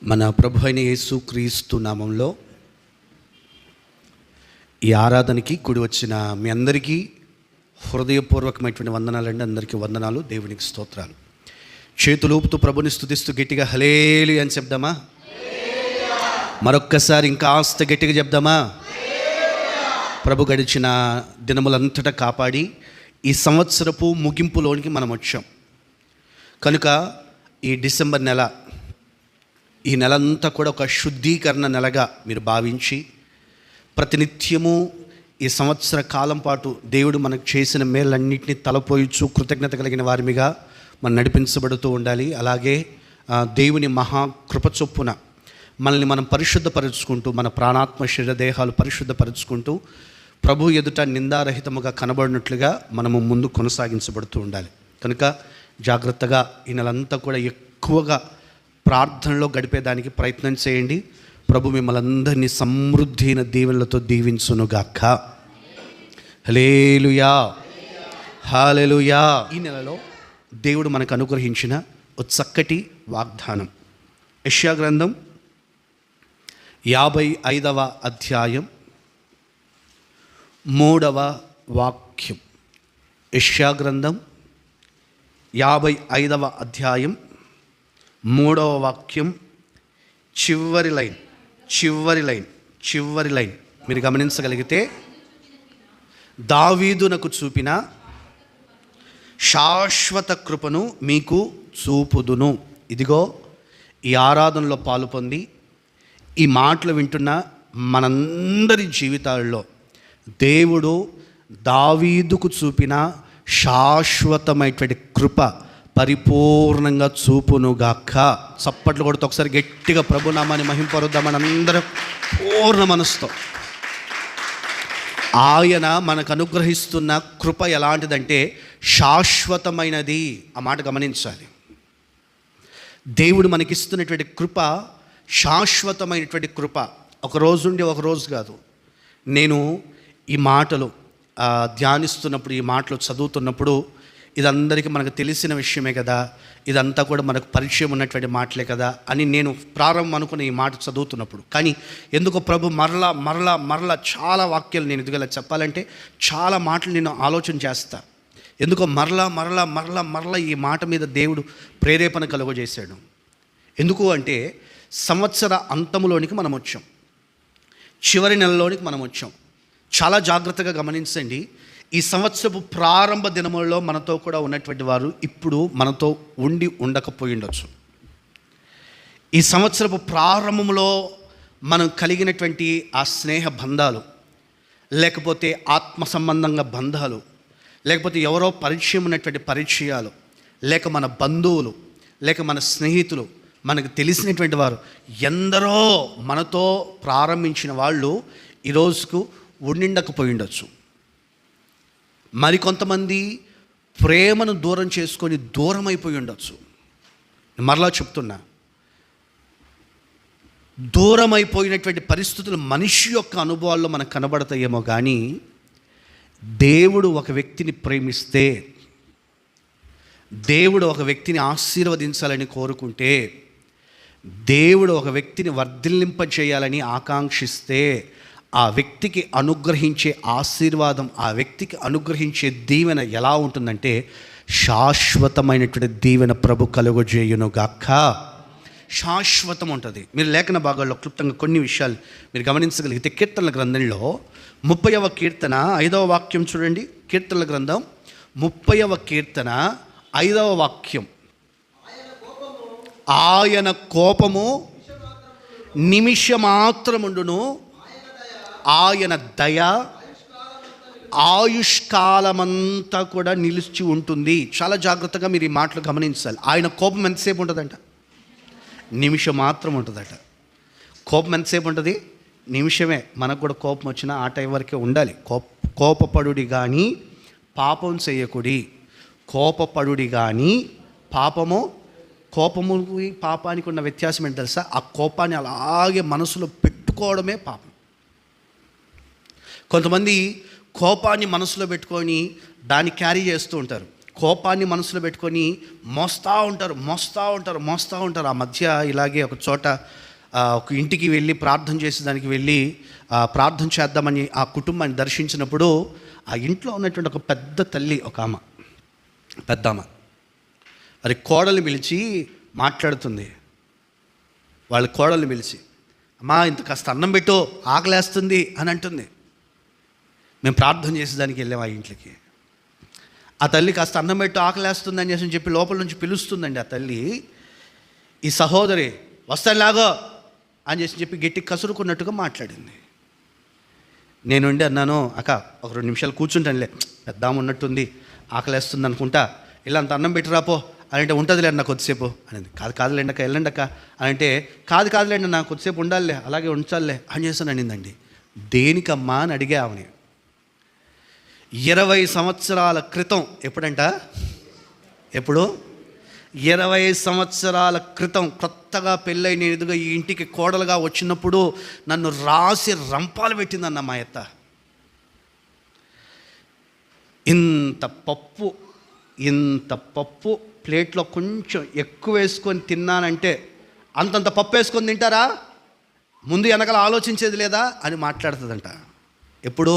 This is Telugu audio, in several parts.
మన ప్రభు అయిన యేసుక్రీస్తు నామంలో ఈ ఆరాధనకి కూడి వచ్చిన మీ అందరికీ హృదయపూర్వకమైనటువంటి వందనాలండి. అందరికీ వందనాలు, దేవునికి స్తోత్రాలు. చేతులూపుతూ ప్రభుని స్తుతిస్తూ గట్టిగా హల్లెలూయా అని చెప్దామా? మరొక్కసారి ఇంకాస్త గట్టిగా చెప్దామా? ప్రభు గడిచిన దినములంతటా కాపాడి ఈ సంవత్సరపు ముగింపులోనికి మనం వచ్చాం కనుక ఈ డిసెంబర్ నెల, ఈ నెలంతా కూడా ఒక శుద్ధీకరణ నెలగా మీరు భావించి ప్రతినిత్యము ఈ సంవత్సర కాలం పాటు దేవుడు మనకు చేసిన మేలన్నింటినీ తలపోయిచు కృతజ్ఞత కలిగిన వారిగా మనం నడిపించబడుతూ ఉండాలి. అలాగే దేవుని మహాకృప చొప్పున మనల్ని మనం పరిశుద్ధపరుచుకుంటూ, మన ప్రాణాత్మ శరీర దేహాలు పరిశుద్ధపరుచుకుంటూ ప్రభు ఎదుట నిందారహితముగా కనబడినట్లుగా మనము ముందు కొనసాగించబడుతూ ఉండాలి. కనుక జాగ్రత్తగా ఈ నెలంతా కూడా ఎక్కువగా ప్రార్థనలో గడిపేదానికి ప్రయత్నం చేయండి. ప్రభు మిమ్మల్ని అందరినీ సమృద్ధి అయిన దీవెనలతో దీవించునుగాక. హల్లెలూయా, హల్లెలూయా. ఈ నెలలో దేవుడు మనకు అనుగ్రహించిన ఒక చక్కటి వాగ్దానం యెషయా గ్రంథం 55వ అధ్యాయం 3వ వాక్యం. యెషయా గ్రంథం 55వ అధ్యాయం 3వ వాక్యం చివరి లైన్ మీరు గమనించగలిగితే, దావీదునకు చూపిన శాశ్వత కృపను మీకు చూపుదును. ఇదిగో ఈ ఆరాధనలో పాలు పొంది ఈ మాటలు వింటున్న మనందరి జీవితాల్లో దేవుడు దావీదుకు చూపిన శాశ్వతమైనటువంటి కృప పరిపూర్ణంగా చూపునుగాక. చప్పట్లు కొడుతూ ఒకసారి గట్టిగా ప్రభునామాన్ని మహింపరుద్దామని అందరం పూర్ణ మనసుతో. ఆయన మనకు అనుగ్రహిస్తున్న కృప ఎలాంటిదంటే శాశ్వతమైనది. ఆ మాట గమనించాలి. దేవుడు మనకిస్తున్నటువంటి కృప శాశ్వతమైనటువంటి కృప. ఒక రోజు ఉండి ఒక రోజు కాదు. నేను ఈ మాటలు ధ్యానిస్తున్నప్పుడు, ఈ మాటలు చదువుతున్నప్పుడు, ఇదందరికీ మనకు తెలిసిన విషయమే కదా, ఇదంతా కూడా మనకు పరిచయం ఉన్నటువంటి మాటలే కదా అని నేను ప్రారంభం అనుకున్న ఈ మాట చదువుతున్నప్పుడు, కానీ ఎందుకో ప్రభు మరలా చాలా వాక్యాలు నేను ఎదుగల చెప్పాలంటే చాలా మాటలు నేను ఆలోచన చేస్తా. ఎందుకో మరలా ఈ మాట మీద దేవుడు ప్రేరేపణ కలుగజేశాడు. ఎందుకు అంటే సంవత్సర అంతములోనికి మనం వచ్చాం, చివరి నెలలోనికి మనం వచ్చాం. చాలా జాగ్రత్తగా గమనించండి. ఈ సంవత్సరపు ప్రారంభ దినములలో మనతో కూడా ఉన్నటువంటి వారు ఇప్పుడు మనతో ఉండకపోయి ఉండొచ్చు. ఈ సంవత్సరపు ప్రారంభంలో మనం కలిగినటువంటి ఆ స్నేహ బంధాలు, లేకపోతే ఆత్మ సంబంధంగా బంధాలు, లేకపోతే ఎవరో పరిచయం ఉన్నటువంటి పరిచయాలు, లేక మన బంధువులు, లేక మన స్నేహితులు, మనకు తెలిసినటువంటి వారు ఎందరో మనతో ప్రారంభించిన వాళ్ళు ఈరోజుకు ఉండిండకపోయి ఉండొచ్చు. మరికొంతమంది ప్రేమను దూరం చేసుకొని దూరం అయిపోయి ఉండొచ్చు. మరలా చెప్తున్నా, దూరం అయిపోయినటువంటి పరిస్థితులు మనిషి యొక్క అనుభవాల్లో మనకు కనబడతాయేమో కానీ, దేవుడు ఒక వ్యక్తిని ప్రేమిస్తే, దేవుడు ఒక వ్యక్తిని ఆశీర్వదించాలని కోరుకుంటే, దేవుడు ఒక వ్యక్తిని వర్ధిల్లింపచేయాలని ఆకాంక్షిస్తే, ఆ వ్యక్తికి అనుగ్రహించే ఆశీర్వాదం, ఆ వ్యక్తికి అనుగ్రహించే దీవెన ఎలా ఉంటుందంటే శాశ్వతమైనటువంటి దీవెన ప్రభు కలుగజేయునుగాక. శాశ్వతం ఉంటుంది. మీరు లేఖన భాగాల్లో క్లుప్తంగా కొన్ని విషయాలు మీరు గమనించగలిగితే, కీర్తనల గ్రంథంలో 30వ కీర్తన 5వ వాక్యం చూడండి. కీర్తనల గ్రంథం 30వ కీర్తన 5వ వాక్యం. ఆయన కోపము నిమిషమాత్రముండును, ఆయన దయ ఆయుష్కాలమంతా కూడా నిలిచి ఉంటుంది. చాలా జాగ్రత్తగా మీరు ఈ మాటలు గమనించాలి. ఆయన కోపం ఎంతసేపు ఉంటుందంట? నిమిషం మాత్రం ఉంటుందట. కోపం ఎంతసేపు ఉంటుంది? నిమిషమే. మనకు కూడా కోపం వచ్చినా ఆ టైం వరకే ఉండాలి. కోపపడుడి కానీ పాపం చేయకుడి. కోపపడుడి కానీ కోపము పాపానికి ఉన్న వ్యత్యాసం ఏంటి తెలుసా? ఆ కోపాన్ని అలాగే మనసులో పెట్టుకోవడమే పాపం. కొంతమంది కోపాన్ని మనసులో పెట్టుకొని దాన్ని క్యారీ చేస్తూ ఉంటారు. కోపాన్ని మనసులో పెట్టుకొని మోస్తూ ఉంటారు. ఆ మధ్య ఇలాగే ఒక చోట ఒక ఇంటికి వెళ్ళి ప్రార్థన చేసేదానికి వెళ్ళి ప్రార్థన చేద్దామని ఆ కుటుంబాన్ని దర్శించినప్పుడు ఆ ఇంట్లో ఉన్నటువంటి ఒక పెద్ద తల్లి, ఒక పెద్దమ్మ అది కోడల్ని పిలిచి మాట్లాడుతుంది. వాళ్ళ కోడల్ని పిలిచి, అమ్మా ఇంత కాస్త అన్నం పెట్టు, ఆకలేస్తుంది అని అంటుంది. మేము ప్రార్థన చేసేదానికి వెళ్ళాము ఆ ఇంట్లోకి. ఆ తల్లి కాస్త అన్నం పెట్టు, ఆకలేస్తుంది అని చెప్పి లోపల నుంచి పిలుస్తుందండి. ఆ తల్లి ఈ సహోదరి వస్తాడులాగో అని చెప్పి గట్టి కసురుకున్నట్టుగా మాట్లాడింది. నేనుండి అన్నాను, అక్క ఒక 2 నిమిషాలు కూర్చుంటానులే, పెద్దాము ఉన్నట్టుంది, ఆకలేస్తుంది అనుకుంటా, ఇలా అంత అన్నం పెట్టి రాపో అని అంటే, ఉంటుందిలే అన్న కొద్దిసేపు అనేది. కాదులేండి అక్క, వెళ్ళండి అక్క అని అంటే, కాదులేండి నాకు కొద్దిసేపు ఉండాలిలే, అలాగే ఉంచాలే అని చేస్తాను అనిందండి. దేనికమ్మా అని అడిగా ఆమెని. 20 సంవత్సరాల క్రితం, ఎప్పుడంట, ఎప్పుడు 20 సంవత్సరాల క్రితం కొత్తగా పెళ్ళై నేను ఎదుగా ఈ ఇంటికి కోడలుగా వచ్చినప్పుడు నన్ను రాసి రంపాలు పెట్టిందన్న మా అత్త. ఇంత పప్పు ప్లేట్లో కొంచెం ఎక్కువ వేసుకొని తిన్నానంటే, అంతంత పప్పు వేసుకొని తింటారా, ముందు వెనకాల ఆలోచించేది లేదా అని మాట్లాడుతుందంట. ఎప్పుడు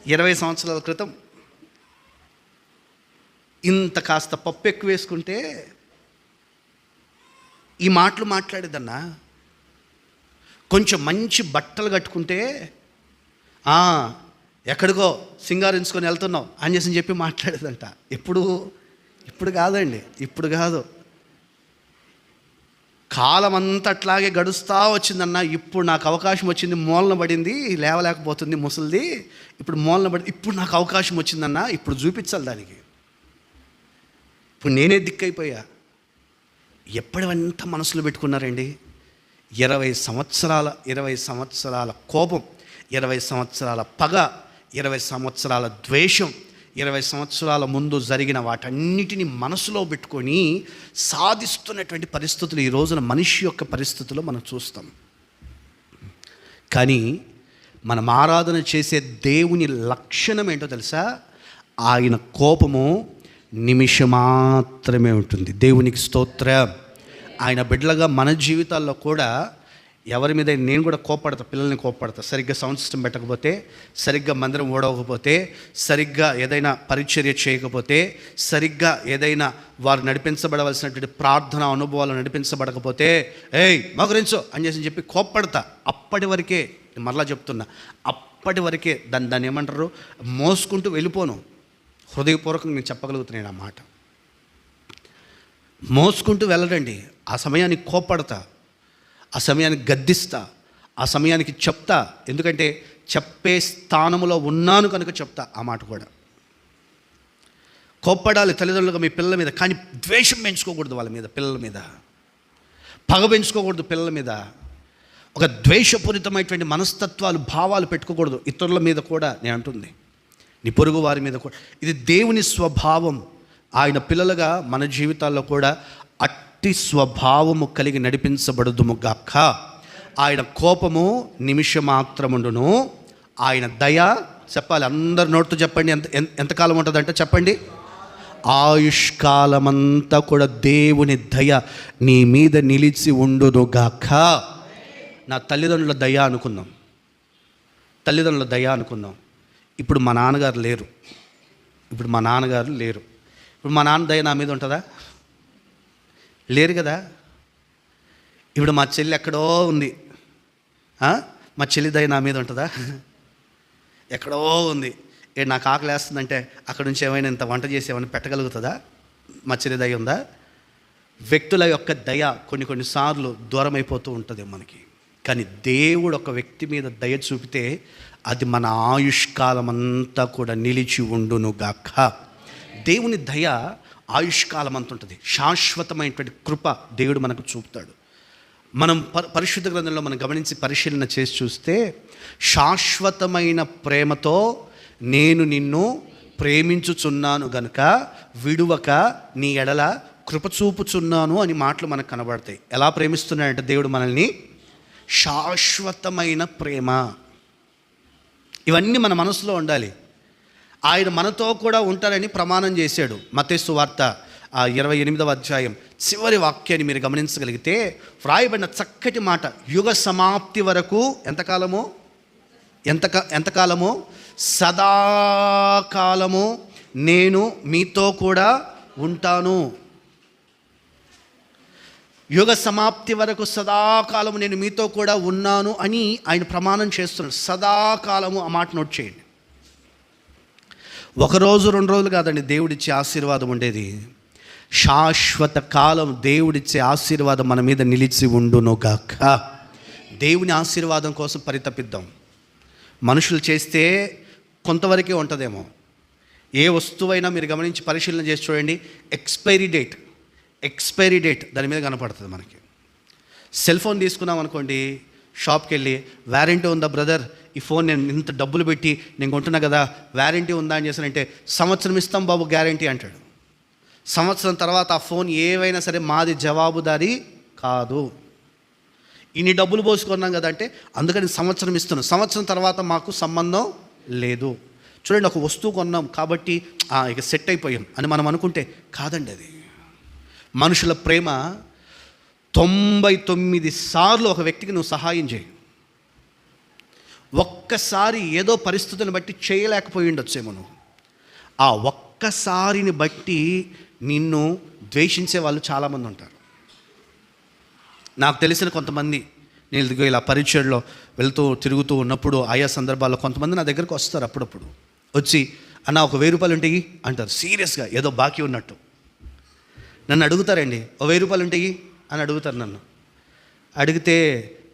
20 సంవత్సరాల క్రితం ఇంత కాస్త పప్పు ఎక్కువ వేసుకుంటే ఈ మాటలు మాట్లాడేదన్నా. కొంచెం మంచి బట్టలు కట్టుకుంటే ఎక్కడికో సింగారించుకొని వెళ్తున్నావు అని చెప్పి మాట్లాడేదంట. ఇప్పుడు కాదండి, ఇప్పుడు కాదు, కాలం అంతా అట్లాగే గడుస్తూ వచ్చిందన్న. ఇప్పుడు నాకు అవకాశం వచ్చింది, మూలన పడింది, లేవలేకపోతుంది ముసలిది, ఇప్పుడు మూలన పడింది, ఇప్పుడు నాకు అవకాశం వచ్చిందన్న, ఇప్పుడు చూపించాలి దానికి, ఇప్పుడు నేనే దిక్కైపోయా. ఎప్పటివంతా మనసులో పెట్టుకున్నారండి. 20 సంవత్సరాల కోపం, 20 సంవత్సరాల పగ, 20 సంవత్సరాల ద్వేషం, 20 సంవత్సరాల ముందు జరిగిన వాటన్నిటిని మనసులో పెట్టుకొని సాధిస్తున్నటువంటి పరిస్థితులు ఈ రోజున మనిషి యొక్క పరిస్థితుల్లో మనం చూస్తాం. కానీ మనం ఆరాధన చేసే దేవుని లక్షణం ఏంటో తెలుసా? ఆయన కోపము నిమిషం మాత్రమే ఉంటుంది. దేవునికి స్తోత్రం. ఆయన బిడ్డలుగా మన జీవితాల్లో కూడా ఎవరి మీద, నేను కూడా కోప్పడతా, పిల్లల్ని కోప్పడతా, సరిగ్గా సౌండ్ సిస్టమ్ పెట్టకపోతే, సరిగ్గా మందిరం ఓడవకపోతే, సరిగ్గా ఏదైనా పరిచర్య చేయకపోతే, సరిగ్గా ఏదైనా వారు నడిపించబడవలసినటువంటి ప్రార్థన అనుభవాలు నడిపించబడకపోతే, ఏయ్ మోకరించు అని చెప్పి కోప్పడతా. అప్పటి వరకే, మరలా చెప్తున్నా, అప్పటి వరకే దాన్ని ఏమంటారు, మోసుకుంటూ వెళ్ళిపోను. హృదయపూర్వకంగా నేను చెప్పగలుగుతున్నాను ఆ మాట. మోసుకుంటూ వెళ్ళడండి. ఆ సమయానికి కోప్పడతా, ఆ సమయానికి గద్దిస్తా, ఆ సమయానికి చెప్తా. ఎందుకంటే చెప్పే స్థానంలో ఉన్నాను కనుక చెప్తా ఆ మాట కూడా. కోప్పడాలి తల్లిదండ్రులుగా మీ పిల్లల మీద, కానీ ద్వేషం పెంచుకోకూడదు వాళ్ళ మీద, పిల్లల మీద పగ పెంచుకోకూడదు, పిల్లల మీద ఒక ద్వేషపూరితమైనటువంటి మనస్తత్వాలు, భావాలు పెట్టుకోకూడదు. ఇతరుల మీద కూడా నేను అంటుంది, నీ పొరుగు వారి మీద కూడా. ఇది దేవుని స్వభావం. ఆయన పిల్లలుగా మన జీవితాల్లో కూడా అట్టి స్వభావము కలిగి నడిపించబడుదుము గాక. ఆయన కోపము నిమిషమాత్రముండును, ఆయన దయ, చెప్పాలి అందరు నోటితో చెప్పండి, ఎంతకాలం ఉంటుందంటే చెప్పండి, ఆయుష్కాలమంతా కూడా దేవుని దయ నీ మీద నిలిచి ఉండును గాక. నా తల్లిదండ్రుల దయ అనుకుందాం, ఇప్పుడు మా నాన్నగారు లేరు, ఇప్పుడు మా నాన్న దయ నా మీద ఉంటుందా? లేరు కదా. ఇప్పుడు మా చెల్లి ఎక్కడో ఉంది, మా చెల్లి దయ నా మీద ఉంటుందా? ఎక్కడో ఉంది. నాకు ఆకలి వేస్తుందంటే అక్కడ నుంచి ఏమైనా ఇంత వంట చేసి ఏమైనా పెట్టగలుగుతుందా? మా చెల్లి దయ ఉందా? వ్యక్తుల యొక్క దయ కొన్నిసార్లు దూరం అయిపోతూ ఉంటుంది మనకి. కానీ దేవుడు ఒక వ్యక్తి మీద దయ చూపితే అది మన ఆయుష్కాలం అంతా కూడా నిలిచి ఉండును గాక. దేవుని దయ ఆయుష్కాలం అంత ఉంటుంది. శాశ్వతమైనటువంటి కృప దేవుడు మనకు చూపుతాడు. మనం పరిశుద్ధ గ్రంథంలో మనం గమనించి పరిశీలన చేసి చూస్తే, శాశ్వతమైన ప్రేమతో నేను నిన్ను ప్రేమించుచున్నాను గనుక విడువక నీ ఎడల కృప చూపుచున్నాను అని మాటలు మనకు కనబడతాయి. ఎలా ప్రేమిస్తున్నాడంటే దేవుడు మనల్ని, శాశ్వతమైన ప్రేమ. ఇవన్నీ మన మనసులో ఉండాలి. ఆయన మనతో కూడా ఉంటారని ప్రమాణం చేశాడు. మత్తయి సువార్త 28వ అధ్యాయం చివరి వాక్యాన్ని మీరు గమనించగలిగితే వ్రాయబడిన చక్కటి మాట, యుగ సమాప్తి వరకు ఎంతకాలము సదాకాలము నేను మీతో కూడా ఉంటాను. యుగ సమాప్తి వరకు సదాకాలము నేను మీతో కూడా ఉన్నాను అని ఆయన ప్రమాణం చేస్తున్నాడు. సదాకాలము ఆ మాట నోట్ చేయండి. ఒకరోజు 2 రోజులు కాదండి దేవుడిచ్చే ఆశీర్వాదం ఉండేది. శాశ్వత కాలం దేవుడిచ్చే ఆశీర్వాదం మన మీద నిలిచి ఉండునుగాక. దేవుని ఆశీర్వాదం కోసం పరితపిద్దాం. మనుషులు చేస్తే కొంతవరకే ఉంటుందేమో. ఏ వస్తువైనా మీరు గమనించి పరిశీలన చేసి చూడండి, ఎక్స్పైరీ డేట్ దాని మీద కనపడుతుంది మనకి. సెల్ ఫోన్ తీసుకున్నాం అనుకోండి, షాప్కి వెళ్ళి వారంటీ ఉందా బ్రదర్, ఈ ఫోన్ నేను ఇంత డబ్బులు పెట్టి నేను కొంటున్నా కదా, వారంటీ ఉందా అని చేశానంటే, సంవత్సరం ఇస్తాం బాబు గ్యారంటీ అంటాడు. సంవత్సరం తర్వాత ఆ ఫోన్ ఏవైనా సరే మాది జవాబుదారీ కాదు. ఇన్ని డబ్బులు పోసుకున్నాం కదా అంటే అందుకని సంవత్సరం ఇస్తున్నాం, సంవత్సరం తర్వాత మాకు సంబంధం లేదు. చూడండి, ఒక వస్తువు కొన్నాం కాబట్టి ఇక సెట్ అయిపోయాం అని మనం అనుకుంటే కాదండి. అది మనుషుల ప్రేమ. 99 సార్లు ఒక వ్యక్తికి నువ్వు సహాయం చేయి, ఒక్కసారి ఏదో పరిస్థితులను బట్టి చేయలేకపోయి ఉండొచ్చేమో నువ్వు. ఆ ఒక్కసారిని బట్టి నిన్ను ద్వేషించే వాళ్ళు చాలామంది ఉంటారు. నాకు తెలిసిన కొంతమంది, నేను ఇలా పరిచయలో తిరుగుతూ ఉన్నప్పుడు ఆయా సందర్భాల్లో కొంతమంది నా దగ్గరకు వస్తారు. అప్పుడప్పుడు వచ్చి, అన్న ఒక 1000 రూపాయలు ఉంటాయి అంటారు. సీరియస్గా ఏదో బాకీ ఉన్నట్టు నన్ను అడుగుతారండి. ఓ 1000 రూపాయలు ఉంటాయి అని అడుగుతారు నన్ను. అడిగితే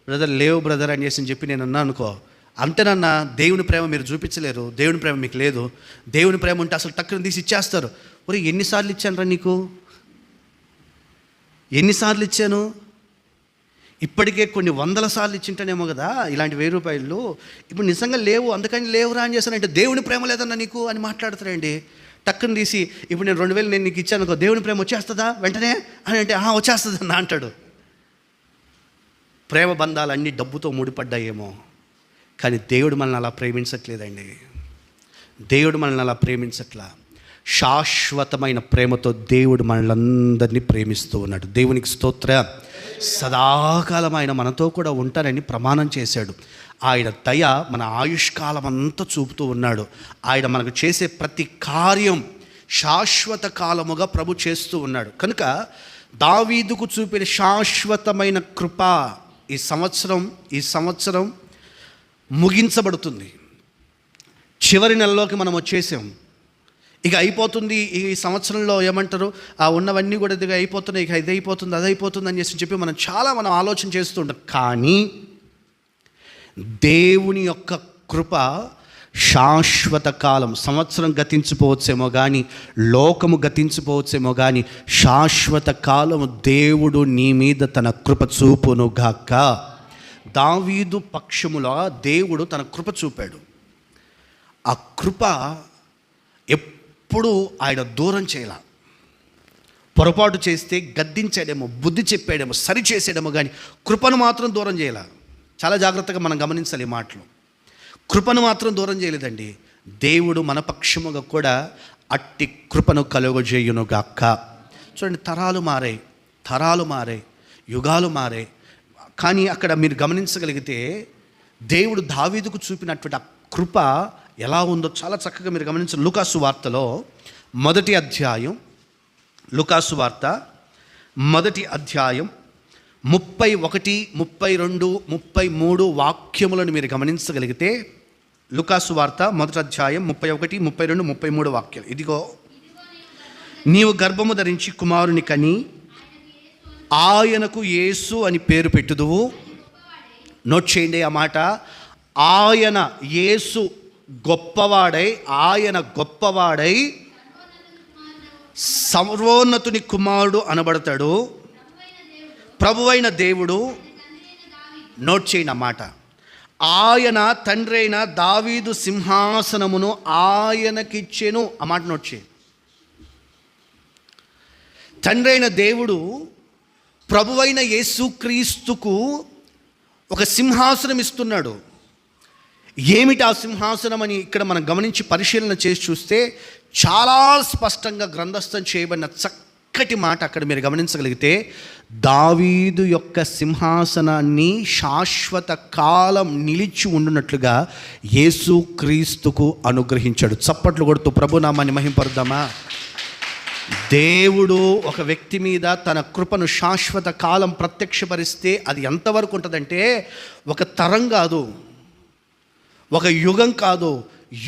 బ్రదర్ లేవు బ్రదర్ అని చెప్పి నేను అన్నా అనుకో, అంతేనన్నా దేవుని ప్రేమ మీరు చూపించలేరు, దేవుని ప్రేమ మీకు లేదు, దేవుని ప్రేమ ఉంటే అసలు టక్కున తీసి ఇచ్చేస్తారు. ఒరే ఎన్నిసార్లు ఇచ్చాను రా నీకు, ఎన్నిసార్లు ఇచ్చాను, ఇప్పటికే కొన్ని 100 సార్లు ఇచ్చింటానేమో కదా ఇలాంటి 1000 రూపాయలు. ఇప్పుడు నిజంగా లేవు అందుకని లేవురా అని చేస్తానంటే దేవుని ప్రేమ లేదన్నా నీకు అని మాట్లాడతారండి. టక్కుని తీసి ఇప్పుడు నేను 2000 నేను నీకు ఇచ్చాను అనుకో, దేవుని ప్రేమ వచ్చేస్తుందా వెంటనే అని అంటే వచ్చేస్తుందన్నా అంటాడు. ప్రేమ బంధాలన్నీ డబ్బుతో ముడిపడ్డాయేమో, కానీ దేవుడు మనల్ని అలా ప్రేమించట్లేదండి. దేవుడు మనల్ని అలా ప్రేమించట్లా. శాశ్వతమైన ప్రేమతో దేవుడు మనలందరినీ ప్రేమిస్తూ ఉన్నాడు. దేవునికి స్తోత్ర. సదాకాలం ఆయన మనతో కూడా ఉంటారని ప్రమాణం చేశాడు. ఆయన దయ మన ఆయుష్కాలం అంతా చూపుతూ ఉన్నాడు. ఆయన మనకు చేసే ప్రతి కార్యం శాశ్వత కాలముగా ప్రభు చేస్తూ ఉన్నాడు. కనుక దావీదుకు చూపిన శాశ్వతమైన కృప ఈ సంవత్సరం ముగించబడుతుంది. చివరి నెలలోకి మనం వచ్చేసాం. ఇక అయిపోతుంది. ఈ సంవత్సరంలో ఏమంటారు, ఉన్నవన్నీ కూడా ఇదిగా అయిపోతున్నాయి, ఇక ఇది అయిపోతుంది అది అయిపోతుంది అని చెప్పి మనం ఆలోచన చేస్తూ ఉంటాం. కానీ దేవుని యొక్క కృప శాశ్వత కాలం. సంవత్సరం గతించిపోవచ్చేమో కానీ, లోకము గతించిపోవచ్చేమో కానీ, శాశ్వత కాలము దేవుడు నీ మీద తన కృప చూపునుగాక. దావీదు పక్షములో దేవుడు తన కృప చూపాడు. ఆ కృప ఎప్పుడు ఆయన దూరం చేయాల. పొరపాటు చేస్తే గద్దించాడేమో, బుద్ధి చెప్పాడేమో, సరి చేసాడేమో, కానీ కృపను మాత్రం దూరం చేయాల. చాలా జాగ్రత్తగా మనం గమనించాలి ఈ మాటలు. కృపను మాత్రం దూరం చేయలేదండి. దేవుడు మన పక్షముగా కూడా అట్టి కృపను కలుగజేయునుగాక. చూడండి, తరాలు మారాయి, యుగాలు మారాయి. కానీ అక్కడ మీరు గమనించగలిగితే దేవుడు దావీదుకు చూపినటువంటి ఆ కృప ఎలా ఉందో చాలా చక్కగా మీరు గమనించారు. లూకాసు వార్తలో 1వ అధ్యాయం, లూకాసు వార్త 1వ అధ్యాయం 31, 32, 33 వాక్యములను మీరు గమనించగలిగితే, లూకాసు వార్త 1వ అధ్యాయం 31, 32, 33 వాక్యాలు. ఇదిగో నీవు గర్భము ధరించి కుమారుని కని ఆయనకు యేసు అని పేరు పెట్టుదువు. నోట్ చేయండి ఆ మాట. ఆయన యేసు గొప్పవాడై సర్వోన్నతుని కుమారుడు అనబడతాడు. ప్రభువైన దేవుడు, నోట్ చేయండి అన్నమాట, ఆయన తండ్రి అయిన దావీదు సింహాసనమును ఆయనకిచ్చెను. ఆ మాట నోట్ చేయండి. తండ్రి అయిన దేవుడు ప్రభువైన యేసుక్రీస్తుకు ఒక సింహాసనం ఇస్తున్నాడు. ఏమిటి ఆ సింహాసనం అని ఇక్కడ మనం గమనించి పరిశీలన చేసి చూస్తే చాలా స్పష్టంగా గ్రంథస్థం చేయబడిన చక్కటి మాట అక్కడ మీరు గమనించగలిగితే, దావీదు యొక్క సింహాసనాన్ని శాశ్వత కాలం నిలిచి ఉండునట్లుగా యేసుక్రీస్తుకు అనుగ్రహించాడు. చప్పట్లు కొడుతూ ప్రభునామాన్ని మహింపరుద్దామా? దేవుడు ఒక వ్యక్తి మీద తన కృపను శాశ్వత కాలం ప్రత్యక్షపరిస్తే అది ఎంతవరకు ఉంటుందంటే, ఒక తరం కాదు, ఒక యుగం కాదు,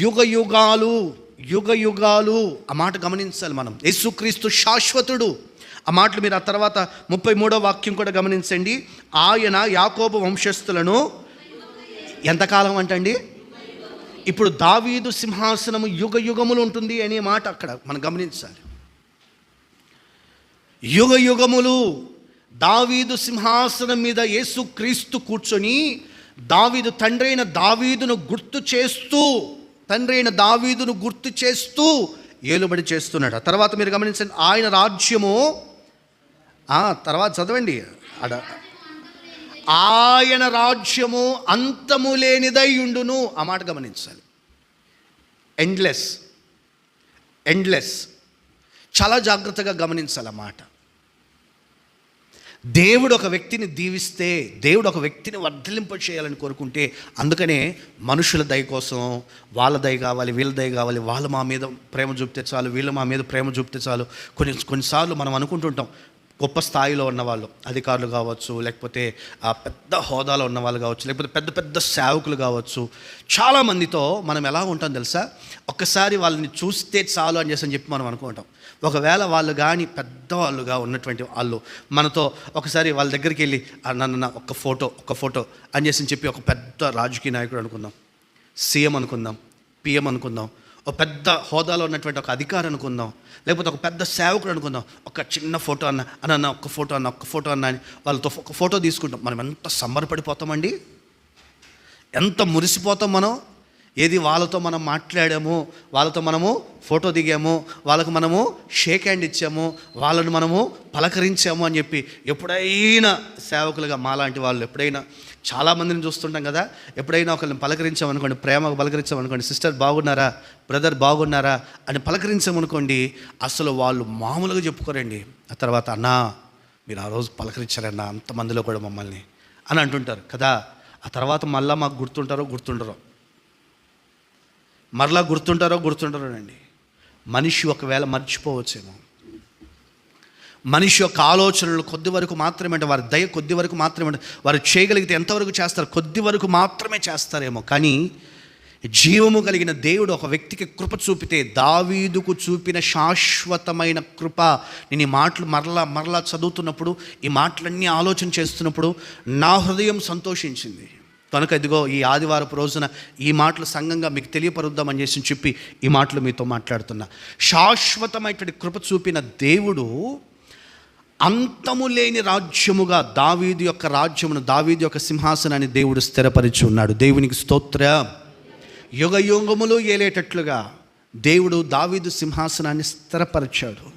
యుగ యుగాలు. ఆ మాట గమనించాలి మనం. యేసుక్రీస్తు శాశ్వతుడు. ఆ మాటలు మీరు ఆ తర్వాత 33వ వాక్యం కూడా గమనించండి. ఆయన యాకోబు వంశస్థులను ఎంతకాలం అంటండి? ఇప్పుడు దావీదు సింహాసనము యుగ యుగములు ఉంటుంది అనే మాట అక్కడ మనం గమనించాలి. యుగ యుగములు దావీదు సింహాసనం మీద యేసుక్రీస్తు కూర్చొని దావీదు తండ్రైన దావీదును గుర్తు చేస్తూ ఏలుబడి చేస్తున్నాడు. ఆ తర్వాత మీరు గమనించండి, ఆయన రాజ్యము తర్వాత చదవండి, ఆయన రాజ్యము అంతము లేనిదై ఉండును. ఆ మాట గమనించాలి. ఎండ్లెస్. చాలా జాగ్రత్తగా గమనించాలి ఆ మాట. దేవుడు ఒక వ్యక్తిని దీవిస్తే, దేవుడు ఒక వ్యక్తిని వర్ధలింప చేయాలని కోరుకుంటే, అందుకనే మనుషుల దయ కోసం వాళ్ళ దయ కావాలి, వీళ్ళ దయ కావాలి, వాళ్ళు మా మీద ప్రేమ చూపితే చాలు, వీళ్ళు మా మీద ప్రేమ చూపితే చాలు. కొన్నిసార్లు మనం అనుకుంటుంటాం, గొప్ప స్థాయిలో ఉన్నవాళ్ళు, అధికారులు కావచ్చు, లేకపోతే పెద్ద హోదాలో ఉన్నవాళ్ళు కావచ్చు, లేకపోతే పెద్ద పెద్ద సేవకులు కావచ్చు, చాలామందితో మనం ఎలా ఉంటాం తెలుసా? ఒక్కసారి వాళ్ళని చూస్తే చాలు అని చెప్పి మనం అనుకుంటాం. ఒకవేళ వాళ్ళు కానీ పెద్దవాళ్ళుగా ఉన్నటువంటి వాళ్ళు మనతో ఒకసారి వాళ్ళ దగ్గరికి వెళ్ళి నన్ను ఒక్క ఫోటో అని చెప్పి ఒక పెద్ద రాజకీయ నాయకుడు అనుకుందాం, సీఎం అనుకుందాం, పిఎం అనుకుందాం, ఒక పెద్ద హోదాలో ఉన్నటువంటి ఒక అధికారి అనుకుందాం, లేకపోతే ఒక పెద్ద సేవకుడు అనుకుందాం, ఒక చిన్న ఫోటో ఒక్క ఫోటో అన్న అని వాళ్ళతో ఒక ఫోటో తీసుకుంటాం. మనం ఎంత సంబరపడిపోతామండి, ఎంత మురిసిపోతాం మనం. ఏది వాళ్ళతో మనం మాట్లాడాము, వాళ్ళతో మనము ఫోటో దిగాము, వాళ్ళకు మనము షేక్ హ్యాండ్ ఇచ్చాము, వాళ్ళను మనము పలకరించాము అని చెప్పి ఎప్పుడైనా సేవకులుగా మాలాంటి వాళ్ళు ఎప్పుడైనా చాలామందిని చూస్తుంటాం కదా, ఎప్పుడైనా ఒకరిని పలకరించామనుకోండి, ప్రేమగా పలకరించామనుకోండి, సిస్టర్ బాగున్నారా, బ్రదర్ బాగున్నారా అని పలకరించామనుకోండి, అసలు వాళ్ళు మామూలుగా చెప్పుకోరండి. ఆ తర్వాత అన్నా మీరు ఆ రోజు పలకరించారన్నా అంతమందిలో కూడా మమ్మల్ని అని అంటుంటారు కదా. ఆ తర్వాత మళ్ళీ మాకు గుర్తుంటారో మరలా గుర్తుంటారో అండి. మనిషి ఒకవేళ మర్చిపోవచ్చేమో, మనిషి యొక్క ఆలోచనలు కొద్ది వరకు మాత్రమే, అంటే వారి దయ కొద్ది వరకు మాత్రమే, అంటే వారు చేయగలిగితే ఎంతవరకు చేస్తారు, కొద్ది వరకు మాత్రమే చేస్తారేమో. కానీ జీవము కలిగిన దేవుడు ఒక వ్యక్తికి కృప చూపితే, దావీదుకు చూపిన శాశ్వతమైన కృప. నేను ఈ మాటలు మరలా చదువుతున్నప్పుడు, ఈ మాటలన్నీ ఆలోచన చేస్తున్నప్పుడు నా హృదయం సంతోషించింది. కనుక ఇదిగో ఈ ఆదివారపు రోజున ఈ మాటలు సంఘంగా మీకు తెలియపరుద్దామని చెప్పి ఈ మాటలు మీతో మాట్లాడుతున్నా. శాశ్వతమైనటువంటి కృప చూపిన దేవుడు అంతము లేని రాజ్యముగా దావీదు యొక్క రాజ్యమును, దావీదు యొక్క సింహాసనాన్ని దేవుడు స్థిరపరిచి ఉన్నాడు. దేవునికి స్తోత్రం. యుగ యుగములు ఏలేటట్లుగా దేవుడు దావీదు సింహాసనాన్ని స్థిరపరిచాడు.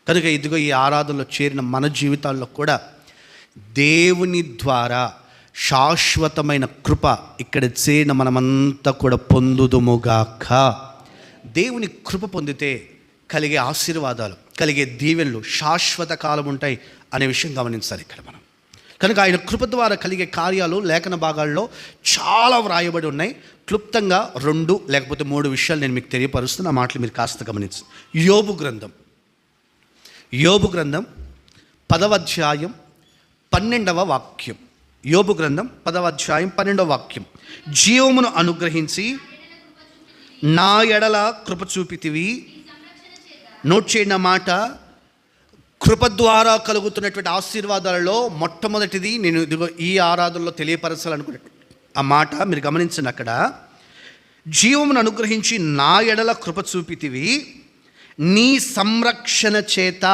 కనుక ఇదిగో ఈ ఆరాధనలో చేరిన మన జీవితాల్లో కూడా దేవుని ద్వారా శాశ్వతమైన కృప ఇక్కడ చేరిన మనమంతా కూడా పొందుదుముగాక. దేవుని కృప పొందితే కలిగే ఆశీర్వాదాలు, కలిగే దీవెనలు శాశ్వత కాలం ఉంటాయి అనే విషయం గమనించాలి ఇక్కడ మనం. కనుక ఆయన కృప ద్వారా కలిగే కార్యాలు లేఖన భాగాల్లో చాలా వ్రాయబడి ఉన్నాయి. క్లుప్తంగా 2 లేకపోతే 3 విషయాలు నేను మీకు తెలియపరుస్తున్న ఆ మాటలు మీరు కాస్త గమనించండి. యోబు గ్రంథం 10వ అధ్యాయం 12వ వాక్యం. యోబు గ్రంథం 10వ అధ్యాయం 12వ వాక్యం. జీవమును అనుగ్రహించి నా ఎడల కృప చూపితివి. నోట్ చేసిన మాట, కృప ద్వారా కలుగుతున్నటువంటి ఆశీర్వాదాలలో మొట్టమొదటిది నేను ఇదిగో ఈ ఆరాధనలో తెలియపరచాలనుకునే ఆ మాట మీరు గమనించండి. అక్కడ జీవమును అనుగ్రహించి నా ఎడల కృప చూపితివి, నీ సంరక్షణ చేత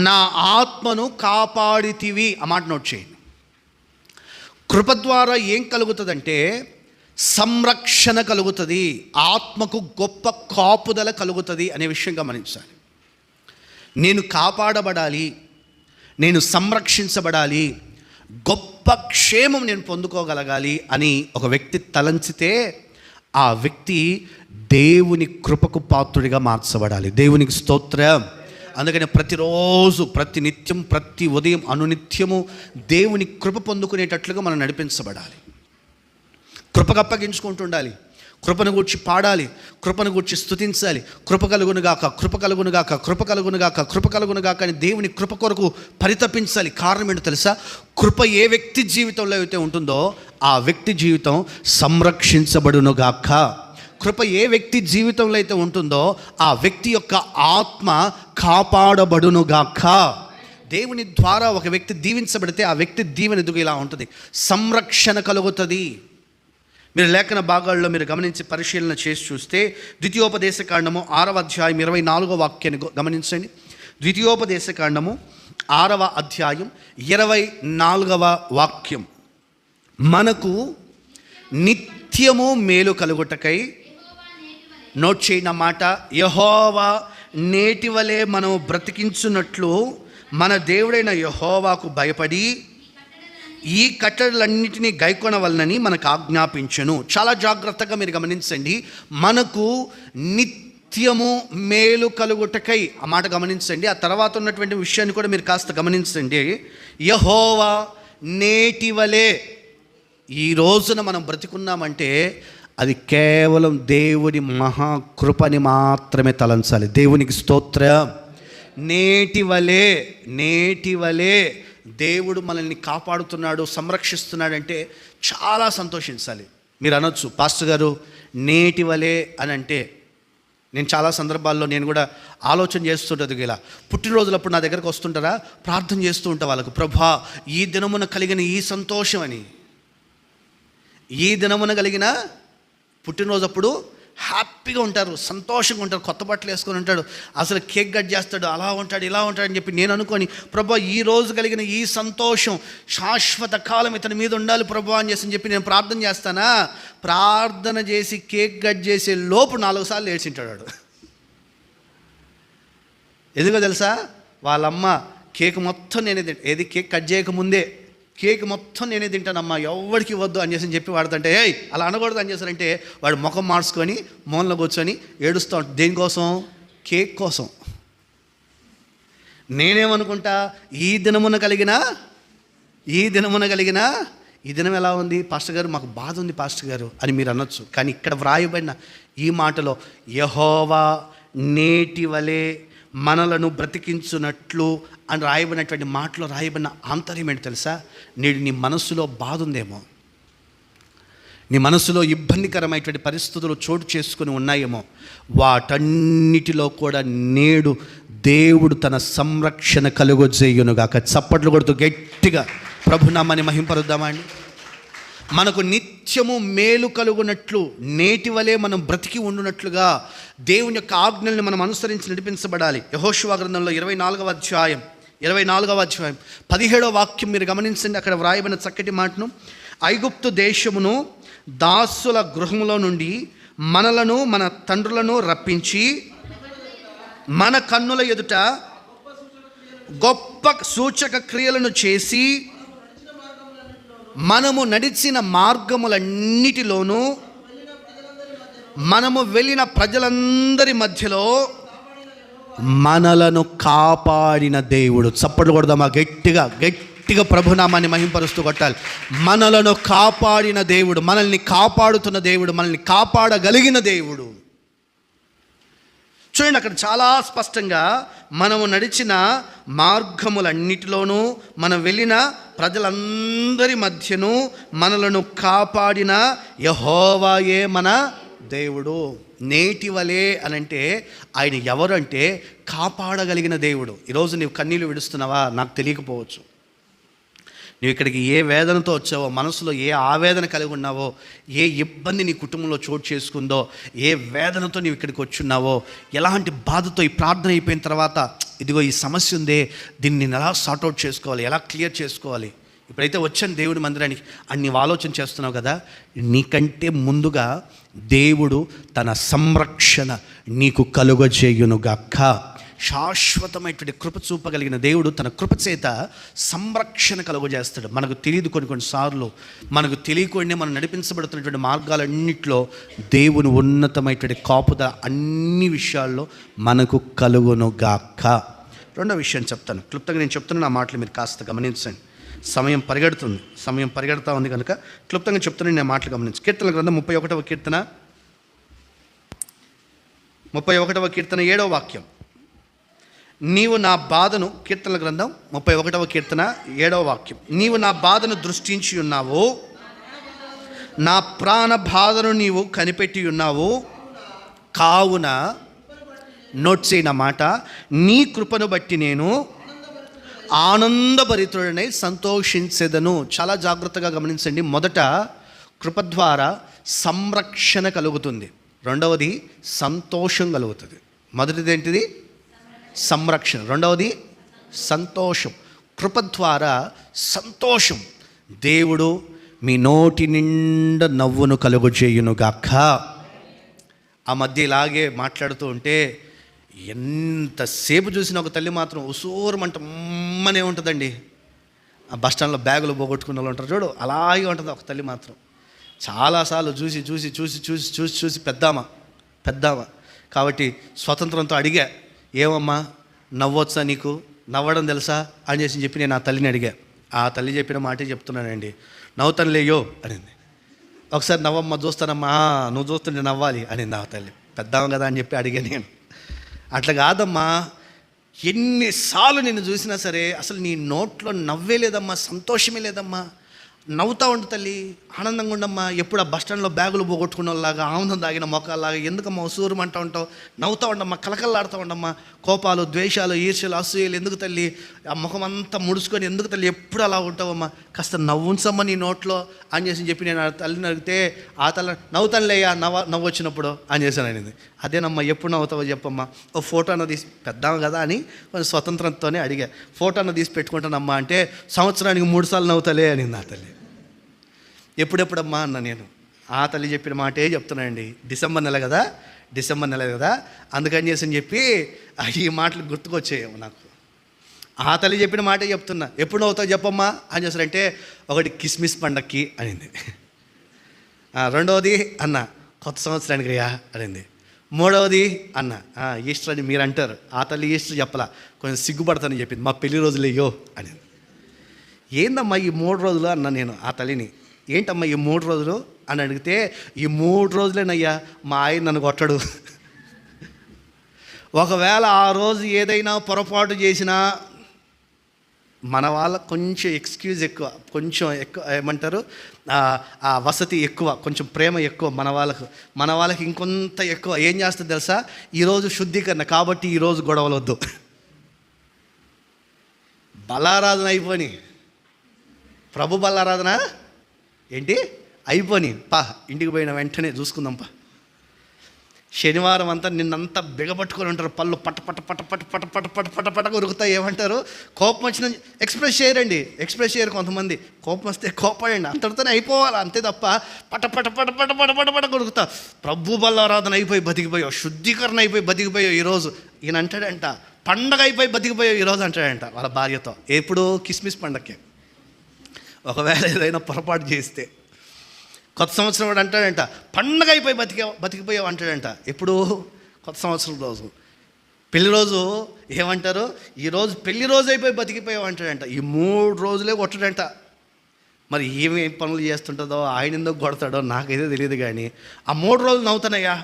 నా ఆత్మను కాపాడితివి. ఆ మాట నోట్ చేయండి. కృప ద్వారా ఏం కలుగుతుందంటే సంరక్షణ కలుగుతుంది, ఆత్మకు గొప్ప కాపుదల కలుగుతుంది అనే విషయం గమనించాలి. నేను కాపాడబడాలి, నేను సంరక్షించబడాలి, గొప్ప గొప్ప క్షేమం నేను పొందుకోగలగాలి అని ఒక వ్యక్తి తలంచితే ఆ వ్యక్తి దేవుని కృపకు పాత్రుడిగా మార్చబడాలి. దేవునికి స్తోత్రం. అందుకని ప్రతిరోజు, ప్రతి నిత్యం, ప్రతి ఉదయం, అనునిత్యము దేవుని కృప పొందుకునేటట్లుగా మనం నడిపించబడాలి. కృపకు అప్పగించుకుంటుండాలి. కృపను గూర్చి పాడాలి, కృపను గూర్చి స్తుతించాలి. కృప కలుగునుగాక, కృప కలుగునుగాక, కృప కలుగునుగాక, కృప కలుగునుగాక అని దేవుని కృప కొరకు పరితపించాలి. కారణం ఏంటో తెలుసా? కృప ఏ వ్యక్తి జీవితంలో అయితే ఉంటుందో ఆ వ్యక్తి జీవితం సంరక్షించబడునుగాక. కృప ఏ వ్యక్తి జీవితంలో అయితే ఉంటుందో ఆ వ్యక్తి యొక్క ఆత్మ కాపాడబడునుగాక. దేవుని ద్వారా ఒక వ్యక్తి దీవించబడితే ఆ వ్యక్తి దీవెన ఎదుగు ఇలా ఉంటుంది, సంరక్షణ కలుగుతుంది. మీరు లేఖన భాగాల్లో మీరు గమనించి పరిశీలన చేసి చూస్తే ద్వితీయోపదేశకాండము 6వ అధ్యాయం 24వ వాక్యాన్ని గమనించండి. ద్వితీయోపదేశకాండము 6వ అధ్యాయం 24వ వాక్యం. మనకు నిత్యము మేలు కలుగుటకై, నోట్ చేయన మాట, యెహోవా నేటివలే మనం బ్రతికించున్నట్లు మన దేవుడైన యెహోవాకు భయపడి ఈ కట్టడలన్నిటినీ గైకొనవలనని మనకు ఆజ్ఞాపించెను. చాలా జాగ్రత్తగా మీరు గమనించండి. మనకు నిత్యము మేలు కలుగుటకై, ఆ మాట గమనించండి. ఆ తర్వాత ఉన్నటువంటి విషయాన్ని కూడా మీరు కాస్త గమనించండి. యెహోవా నేటివలే, ఈ రోజున మనం బ్రతికున్నామంటే అది కేవలం దేవుని మహాకృపని మాత్రమే తలంచాలి. దేవునికి స్తోత్రం. నేటివలే, నేటివలే దేవుడు మనల్ని కాపాడుతున్నాడు, సంరక్షిస్తున్నాడంటే చాలా సంతోషించాలి. మీరు అనొచ్చు, పాస్టర్ గారు నేటివలే అని అంటే, నేను చాలా సందర్భాల్లో నేను కూడా ఆలోచన చేస్తుంటుంది. ఇలా పుట్టినరోజులప్పుడు నా దగ్గరకు వస్తుంటారా, ప్రార్థన చేస్తూ ఉంటా వాళ్ళకు, ప్రభా ఈ దినమున కలిగిన ఈ సంతోషం అని. ఈ దినమున కలిగిన పుట్టినరోజు అప్పుడు హ్యాపీగా ఉంటారు, సంతోషంగా ఉంటారు, కొత్త బట్టలు వేసుకొని ఉంటాడు, అసలు కేక్ కట్ చేస్తాడు, అలా ఉంటాడు, ఇలా ఉంటాడు అని చెప్పి నేను అనుకొని, ప్రభా ఈ రోజు కలిగిన ఈ సంతోషం శాశ్వత కాలం ఇతని మీద ఉండాలి ప్రభా అని చెప్పి నేను ప్రార్థన చేస్తానా. ప్రార్థన చేసి కేక్ కట్ చేసే లోపు 4 సార్లు ఏడ్చింటాడు. ఎందుకో తెలుసా? వాళ్ళమ్మ కేక్ మొత్తం నేనే ఏది కేక్ కట్ చేయకముందే కేక్ మొత్తం నేనే తింటానమ్మా, ఎవరికి ఇవ్వద్దు అని చెప్పి వాడుతుంటే, అలా అనకూడదు అని చేశారంటే వాడు ముఖం మార్చుకొని మూలలో కూర్చొని ఏడుస్తూ ఉంటాడు. దేనికోసం? కేక్ కోసం. నేనేమనుకుంటా, ఈ దినమున కలిగిన ఈ దినం ఎలా ఉంది పాస్టర్ గారు, మాకు బాధ ఉంది పాస్టర్ గారు అని మీరు అనొచ్చు. కానీ ఇక్కడ వ్రాయబడిన ఈ మాటలో యెహోవా నేటివలే మనలను బ్రతికించున్నట్లు అని రాయబడినటువంటి మాటలో రాయబడిన ఆంతర్యం ఏంటి తెలుసా? నేడు నీ మనస్సులో బాధ ఉందేమో, నీ మనస్సులో ఇబ్బందికరమైనటువంటి పరిస్థితులు చోటు చేసుకుని ఉన్నాయేమో, వాటన్నిటిలో కూడా నేడు దేవుడు తన సంరక్షణ కలుగజేయునుగాక. చప్పట్లు కొడుతూ గట్టిగా ప్రభునామాన్ని మహింపరుద్దామా అండి. మనకు నిత్యము మేలు కలుగునట్లు, నేటి వలె మనం బ్రతికి ఉండునట్లుగా దేవుని యొక్క ఆజ్ఞల్ని మనం అనుసరించి నడిపించబడాలి. యెహోషువ గ్రంథంలో 24వ అధ్యాయం 17వ వాక్యం మీరు గమనించండి. అక్కడ వ్రాయబడిన చక్కటి మాటను, ఐగుప్తు దేశమును దాసుల గృహములో నుండి మనలను మన తండ్రులను రప్పించి మన కన్నుల ఎదుట గొప్ప సూచక క్రియలను చేసి మనము నడిచిన మార్గములన్నిటిలోనూ మనము వెళ్ళిన ప్రజలందరి మధ్యలో మనలను కాపాడిన దేవుడు. చప్పట్లు కొడదామా గట్టిగా గట్టిగా ప్రభునామాన్ని మహింపరుస్తూ కొట్టాలి. మనలను కాపాడిన దేవుడు, మనల్ని కాపాడుతున్న దేవుడు, మనల్ని కాపాడగలిగిన దేవుడు. చూడండి, అక్కడ చాలా స్పష్టంగా మనము నడిచిన మార్గములన్నిటిలోనూ మనం వెళ్ళిన ప్రజలందరి మధ్యను మనలను కాపాడిన యెహోవాయే మన దేవుడు. నేటివలే అనంటే ఆయన ఎవరు అంటే కాపాడగలిగిన దేవుడు. ఈరోజు నీవు కన్నీళ్ళు విడుస్తున్నావా? నాకు తెలియకపోవచ్చు. నువ్వు ఇక్కడికి ఏ వేదనతో వచ్చావో, మనసులో ఏ ఆవేదన కలిగి ఉన్నావో, ఏ ఇబ్బంది నీ కుటుంబంలో చోటు చేసుకుందో, ఏ వేదనతో నీవు ఇక్కడికి వచ్చున్నావో, ఎలాంటి బాధతో ఈ ప్రార్థన అయిపోయిన తర్వాత ఇదిగో ఈ సమస్య ఉందే, దీన్ని నేను ఎలా సార్ట్అవుట్ చేసుకోవాలి, ఎలా క్లియర్ చేసుకోవాలి, ఇప్పుడైతే వచ్చాను దేవుడి మందిరానికి అని నీవు ఆలోచన చేస్తున్నావు కదా, నీకంటే ముందుగా దేవుడు తన సంరక్షణ నీకు కలుగజేయునుగాక. శాశ్వతమైనటువంటి కృప చూపగలిగిన దేవుడు తన కృప చేత సంరక్షణ కలుగజేస్తాడు. మనకు తెలియదు కొన్నిసార్లు, మనకు తెలియకుండా మనం నడిపించబడుతున్నటువంటి మార్గాలన్నింటిలో దేవుని ఉన్నతమైనటువంటి కాపుదల అన్ని విషయాల్లో మనకు కలుగును గాక. రెండో విషయం చెప్తాను, క్లుప్తంగా నేను చెప్తున్నా, నా మాటలు మీరు కాస్త గమనించండి. సమయం పరిగెడతా ఉంది కనుక క్లుప్తంగా చెప్తున్నాను, నేను మాటలు గమనించు. కీర్తన గ్రంథం 31వ కీర్తన 7వ వాక్యం. నీవు నా బాధను, కీర్తనల గ్రంథం 31వ కీర్తన 7వ వాక్యం. నీవు నా బాధను దృష్టించి ఉన్నావు, నా ప్రాణ బాధను నీవు కనిపెట్టి ఉన్నావు, కావున నోట్ చేయన మాట, నీ కృపను బట్టి నేను ఆనందభరితుడనై సంతోషించెదను. చాలా జాగ్రత్తగా గమనించండి. మొదట కృప ద్వారా సంరక్షణ కలుగుతుంది, రెండవది సంతోషం కలుగుతుంది. మొదటిది ఏంటిది? సంరక్షణ. రెండవది సంతోషం. కృప ద్వారా సంతోషం. దేవుడు మీ నోటి నిండా నవ్వును కలుగజేయునుగాక. ఆ మధ్య ఇలాగే మాట్లాడుతూ ఉంటే ఎంతసేపు చూసిన ఒక తల్లి మాత్రం ఉసూరమంట అమ్మనే ఉంటుందండి. ఆ బస్టాండ్లో బ్యాగులు పోగొట్టుకున్న వాళ్ళు ఉంటారు చూడు, అలాగే ఉంటుంది ఒక తల్లి మాత్రం. చాలాసార్లు చూసి చూసి చూసి చూసి చూసి చూసి పెద్దామా కాబట్టి స్వతంత్రంతో అడిగా, ఏమమ్మా నవ్వొచ్చా, నీకు నవ్వడం తెలుసా అని చెప్పి నేను ఆ తల్లిని అడిగా. ఆ తల్లి చెప్పిన మాటే చెప్తున్నానండి. నవ్వుతానులేయో అనింది. ఒకసారి నవ్వమ్మ చూస్తానమ్మా, నువ్వు చూస్తుంటే నవ్వాలి అనింది ఆ తల్లి. పెద్దాం కదా అని చెప్పి అడిగా నేను. అట్లా కాదమ్మా, ఎన్నిసార్లు నిన్ను చూసినా సరే అసలు నీ నోట్లో నవ్వే లేదమ్మా, సంతోషమే లేదమ్మా. నవ్వుతూ ఉండు తల్లి, ఆనందంగా ఉండమ్మా. ఎప్పుడు ఆ బస్టాండ్లో బ్యాగులు పోగొట్టుకున్న వాళ్ళలాగా, ఆనందం తాగిన మొక్కలాగా ఎందుకమ్మా ఉసూరం అంటూ ఉంటావు? నవ్వుతూ ఉండమ్మా, కలకల్లాడుతూ ఉండమ్మా. కోపాలు, ద్వేషాలు, ఈర్ష్యలు, అసూయలు ఎందుకు తల్లి? ఆ ముఖం అంతా ముడుచుకొని ఎందుకు తల్లి ఎప్పుడు అలా ఉంటావమ్మా? కాస్త నవ్వుంచమ్మా నీ నోట్లో అని చెప్పి నేను ఆ తల్లిని అడిగితే, ఆ తల్లి నవ్వుతానులేయ్యా నవ్వు వచ్చినప్పుడు అని చేశాను అనేది. అదేనమ్మా, ఎప్పుడు నవ్వుతావో చెప్పమ్మా, ఓ ఫోటో అన్న తీసి పెద్దాం కదా అని కొంచెం స్వతంత్రంతోనే అడిగా. ఫోటో అన్న తీసి పెట్టుకుంటానమ్మా అంటే, సంవత్సరానికి 3 సార్లు నవ్వుతలే అనింది ఆ తల్లి. ఎప్పుడెప్పుడమ్మా అన్న నేను. ఆ తల్లి చెప్పిన మాటే చెప్తున్నానండి. డిసెంబర్ నెల కదా అందుకని చెప్పి ఈ మాటలు గుర్తుకొచ్చేయేమో నాకు. ఆ తల్లి చెప్పిన మాటే చెప్తున్నా. ఎప్పుడు నవ్వుతావు చెప్పమ్మా అని చేస్తారంటే, ఒకటి కిస్మిస్ పండక్కి అనింది, రెండవది అన్న కొత్త సంవత్సరానికి అయ్యా అనింది, మూడవది అన్న ఈస్టర్ అని మీరు అంటారు. ఆ తల్లి ఈస్టర్ చెప్పలా, కొంచెం సిగ్గుపడతానని చెప్పింది, మా పెళ్లి రోజులు అయ్యో అనింది. ఏందమ్మా ఈ 3 రోజులు అన్న నేను ఆ తల్లిని. ఏంటమ్మా ఈ 3 రోజులు అని అడిగితే, ఈ 3 రోజులేనయ్యా మా ఆయన నన్ను కొట్టడు. ఒకవేళ ఆ రోజు ఏదైనా పొరపాటు చేసినా మన వాళ్ళకు కొంచెం ఎక్స్క్యూజ్ ఎక్కువ, కొంచెం ఎక్కువ ఏమంటారు, ఆ వసతి ఎక్కువ, కొంచెం ప్రేమ ఎక్కువ మన వాళ్ళకి ఇంకొంత ఎక్కువ. ఏం చేస్తుంది తెలుసా? ఈరోజు శుద్ధీకరణ కాబట్టి ఈరోజు గొడవలు వద్దు, బలారాధన అయిపోని, ప్రభు బలారాధన ఏంటి అయిపోని, ఇంటికి పోయిన వెంటనే చూసుకుందాంపా. శనివారం అంతా నిన్నంతా బిగపట్టుకొని ఉంటారు, పళ్ళు పట్ట పట్ట పట్ట పట్ట పట్ట పట్ట పట్ట పట్ట పట్ట కొరుకుతాయి. ఏమంటారు, కోపం వచ్చిన ఎక్స్ప్రెస్ చేయరు కొంతమంది. కోపం వస్తే కోపడండి, అంతటితోనే అయిపోవాలి అంతే తప్ప పట్ట పట్ట పట్ట పట్ట పట్ట పట్ట పట్ట కొరుకుతా. ప్రభు బలారాధన అయిపోయి బతికిపోయావు, శుద్ధీకరణ అయిపోయి బతికిపోయావు. ఈరోజు ఈయన అంటాడంట, పండగ అయిపోయి బతికిపోయావు ఈరోజు అంటాడంట వాళ్ళ భార్యతో. ఎప్పుడు? కిస్మిస్ పండగకే. ఒకవేళ ఏదైనా పొరపాటు చేస్తే కొత్త సంవత్సరం వాడు అంటాడంట, పండగ అయిపోయి బతికిపోయావు అంటాడంట. ఎప్పుడు? కొత్త సంవత్సరం రోజు. పెళ్లి రోజు ఏమంటారు, ఈరోజు పెళ్లి రోజు అయిపోయి బతికిపోయావు అంటాడంట. ఈ 3 రోజులే కొట్టడంట. మరి ఏమేం పనులు చేస్తుంటుందో, ఆయన ఎందుకు కొడతాడో నాకైతే తెలియదు. కానీ ఆ 3 రోజులు నవ్వుతానయ్యా,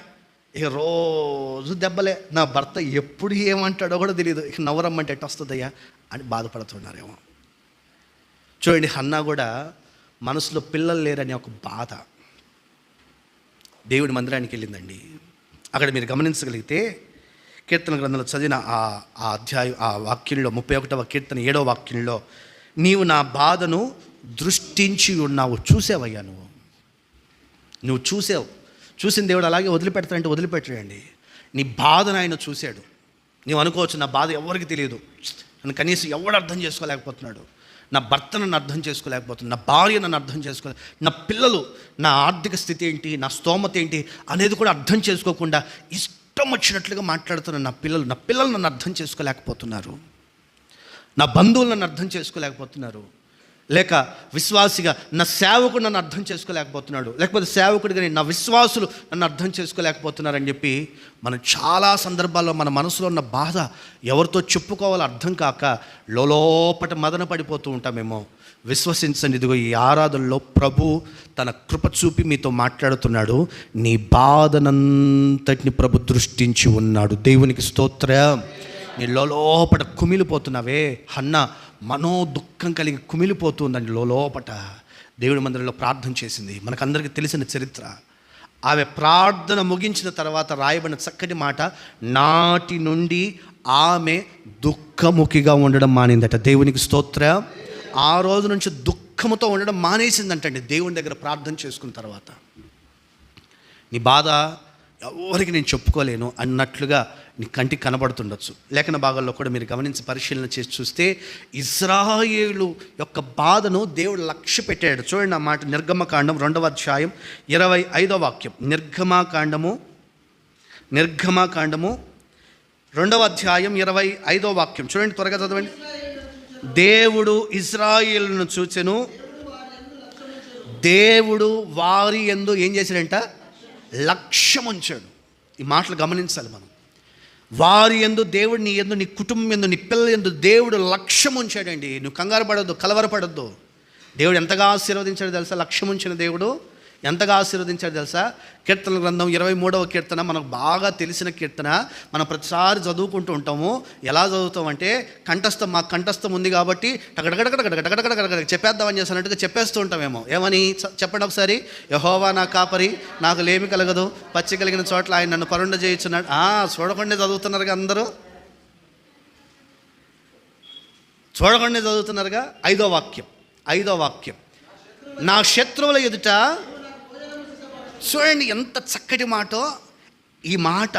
ఇక రోజు దెబ్బలే. నా భర్త ఎప్పుడు ఏమంటాడో కూడా తెలియదు, ఇక నవ్వరమ్మంటే ఎట్ట వస్తుందయ్యా అని బాధపడుతున్నారేమో. చూడండి, హన్నా కూడా మనసులో పిల్లలు లేరని ఒక బాధ. దేవుడి మందిరానికి వెళ్ళిందండి. అక్కడ మీరు గమనించగలిగితే కీర్తన గ్రంథంలో చదివిన ఆ అధ్యాయం, ఆ వాక్యంలో 31వ కీర్తన 7వ వాక్యంలో, నీవు నా బాధను దృష్టించి ఉన్నావు. చూసావయ్యా, నువ్వు చూసిన దేవుడు అలాగే వదిలిపెడతాడంటే వదిలిపెట్టడండి. నీ బాధను ఆయన చూశాడు. నీవు అనుకోవచ్చు, నా బాధ ఎవరికి తెలియదు, నన్ను కనీసం ఎవడు అర్థం చేసుకోలేకపోతున్నాడు, నా భర్త నన్ను అర్థం చేసుకోలేకపోతుంది, నా భార్య నన్ను అర్థం చేసుకోలేదు, నా పిల్లలు, నా ఆర్థిక స్థితి ఏంటి, నా స్తోమత ఏంటి అనేది కూడా అర్థం చేసుకోకుండా ఇష్టం వచ్చినట్లుగా మాట్లాడుతున్న నా పిల్లలు నన్ను అర్థం చేసుకోలేకపోతున్నారు, నా బంధువులు నన్ను అర్థం చేసుకోలేకపోతున్నారు, లేక విశ్వాసిగా నా సేవకుడు నన్ను అర్థం చేసుకోలేకపోతున్నాడు, లేకపోతే సేవకుడిగా నా విశ్వాసులు నన్ను అర్థం చేసుకోలేకపోతున్నారని చెప్పి మనం చాలా సందర్భాల్లో మన మనసులో ఉన్న బాధ ఎవరితో చెప్పుకోవాలో అర్థం కాక లోపట మదన పడిపోతూ ఉంటామేమో. విశ్వసించండి, ఇదిగో ఈ ఆరాధనలో ప్రభు తన కృప చూపి మీతో మాట్లాడుతున్నాడు. నీ బాధనంతటిని ప్రభు దృష్టించి ఉన్నాడు. దేవునికి స్తోత్రం. నీ లోపట కుమిలిపోతున్నావే, హన్న మనో దుఃఖం కలిగి కుమిలిపోతుందండి లోపట. దేవుడి మందిరంలో ప్రార్థన చేసింది, మనకందరికీ తెలిసిన చరిత్ర. ఆమె ప్రార్థన ముగించిన తర్వాత రాయబడిన చక్కటి మాట, నాటి నుండి ఆమె దుఃఖముఖిగా ఉండడం మానిందట. దేవునికి స్తోత్రం. ఆ రోజు నుంచి దుఃఖముతో ఉండడం మానేసిందంటండి దేవుని దగ్గర ప్రార్థన చేసుకున్న తర్వాత. నీ బాధ ఎవరికి నేను చెప్పుకోలేను అన్నట్లుగా నీ కంటికి కనబడుతుండొచ్చు. లేఖన భాగాల్లో కూడా మీరు గమనించి పరిశీలన చేసి చూస్తే ఇశ్రాయేలు యొక్క బాధను దేవుడు లక్ష్య పెట్టాడు. చూడండి ఆ మాట, నిర్గమకాండం 2వ అధ్యాయం 25వ వాక్యం. నిర్గమకాండము 2వ అధ్యాయం 25వ వాక్యం చూడండి, త్వరగా చదవండి. దేవుడు ఇశ్రాయేలును చూచెను, దేవుడు వారి యందు ఏం చేశాడంట? లక్ష్యం ఉంచాడు. ఈ మాటలు గమనించాలి మనం. వారి యందు దేవుడు, నీ యందు, నీ కుటుంబం యందు, నీ పిల్లల యందు దేవుడు లక్ష్యం ఉంచాడండి. నువ్వు కంగారు పడొద్దు, కలవరపడొద్దు. దేవుడు ఎంతగా ఆశీర్వదించాడు తెలుసా? లక్ష్యం ఉంచిన దేవుడు ఎంతగా ఆశీర్వదించాడు తెలుసా? కీర్తన గ్రంథం 23వ కీర్తన మనకు బాగా తెలిసిన కీర్తన. మనం ప్రతిసారి చదువుకుంటూ ఉంటాము. ఎలా చదువుతామంటే మాకు కంఠస్థం ఉంది కాబట్టి టగడగడగడగడగడగడగడ చెప్పేద్దామని చేస్తున్నట్టుగా చెప్పేస్తూ ఉంటామేమో. ఏమని చెప్పండి ఒకసారి. యెహోవా నా కాపరి, నాకు లేమి కలగదు, పచ్చి కలిగిన చోట్ల ఆయన నన్ను పరుండ చేయించున్నాడు. చూడకుండా చదువుతున్నారుగా అందరూ, చూడకుండా చదువుతున్నారుగా. 5వ వాక్యం, నా శత్రువుల ఎదుట. చూడండి ఎంత చక్కటి మాటో. ఈ మాట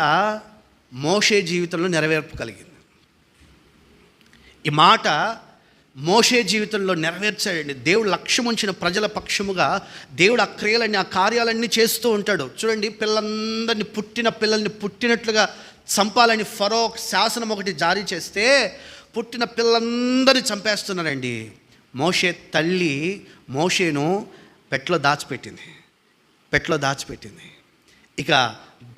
మోషే జీవితంలో నెరవేర్పు కలిగింది. ఈ మాట మోషే జీవితంలో నెరవేర్చాడండి. దేవుడు లక్ష్యం ఉంచిన ప్రజల పక్షముగా దేవుడు ఆ క్రియలన్నీ, ఆ కార్యాలన్నీ చేస్తూ ఉంటాడు. చూడండి, పిల్లలందరినీ, పిల్లల్ని పుట్టినట్లుగా చంపాలని ఫరో శాసనం ఒకటి జారీ చేస్తే పుట్టిన పిల్లలందరినీ చంపేస్తున్నారండి. మోషే తల్లి మోషేను పెట్లో దాచిపెట్టింది. ఇక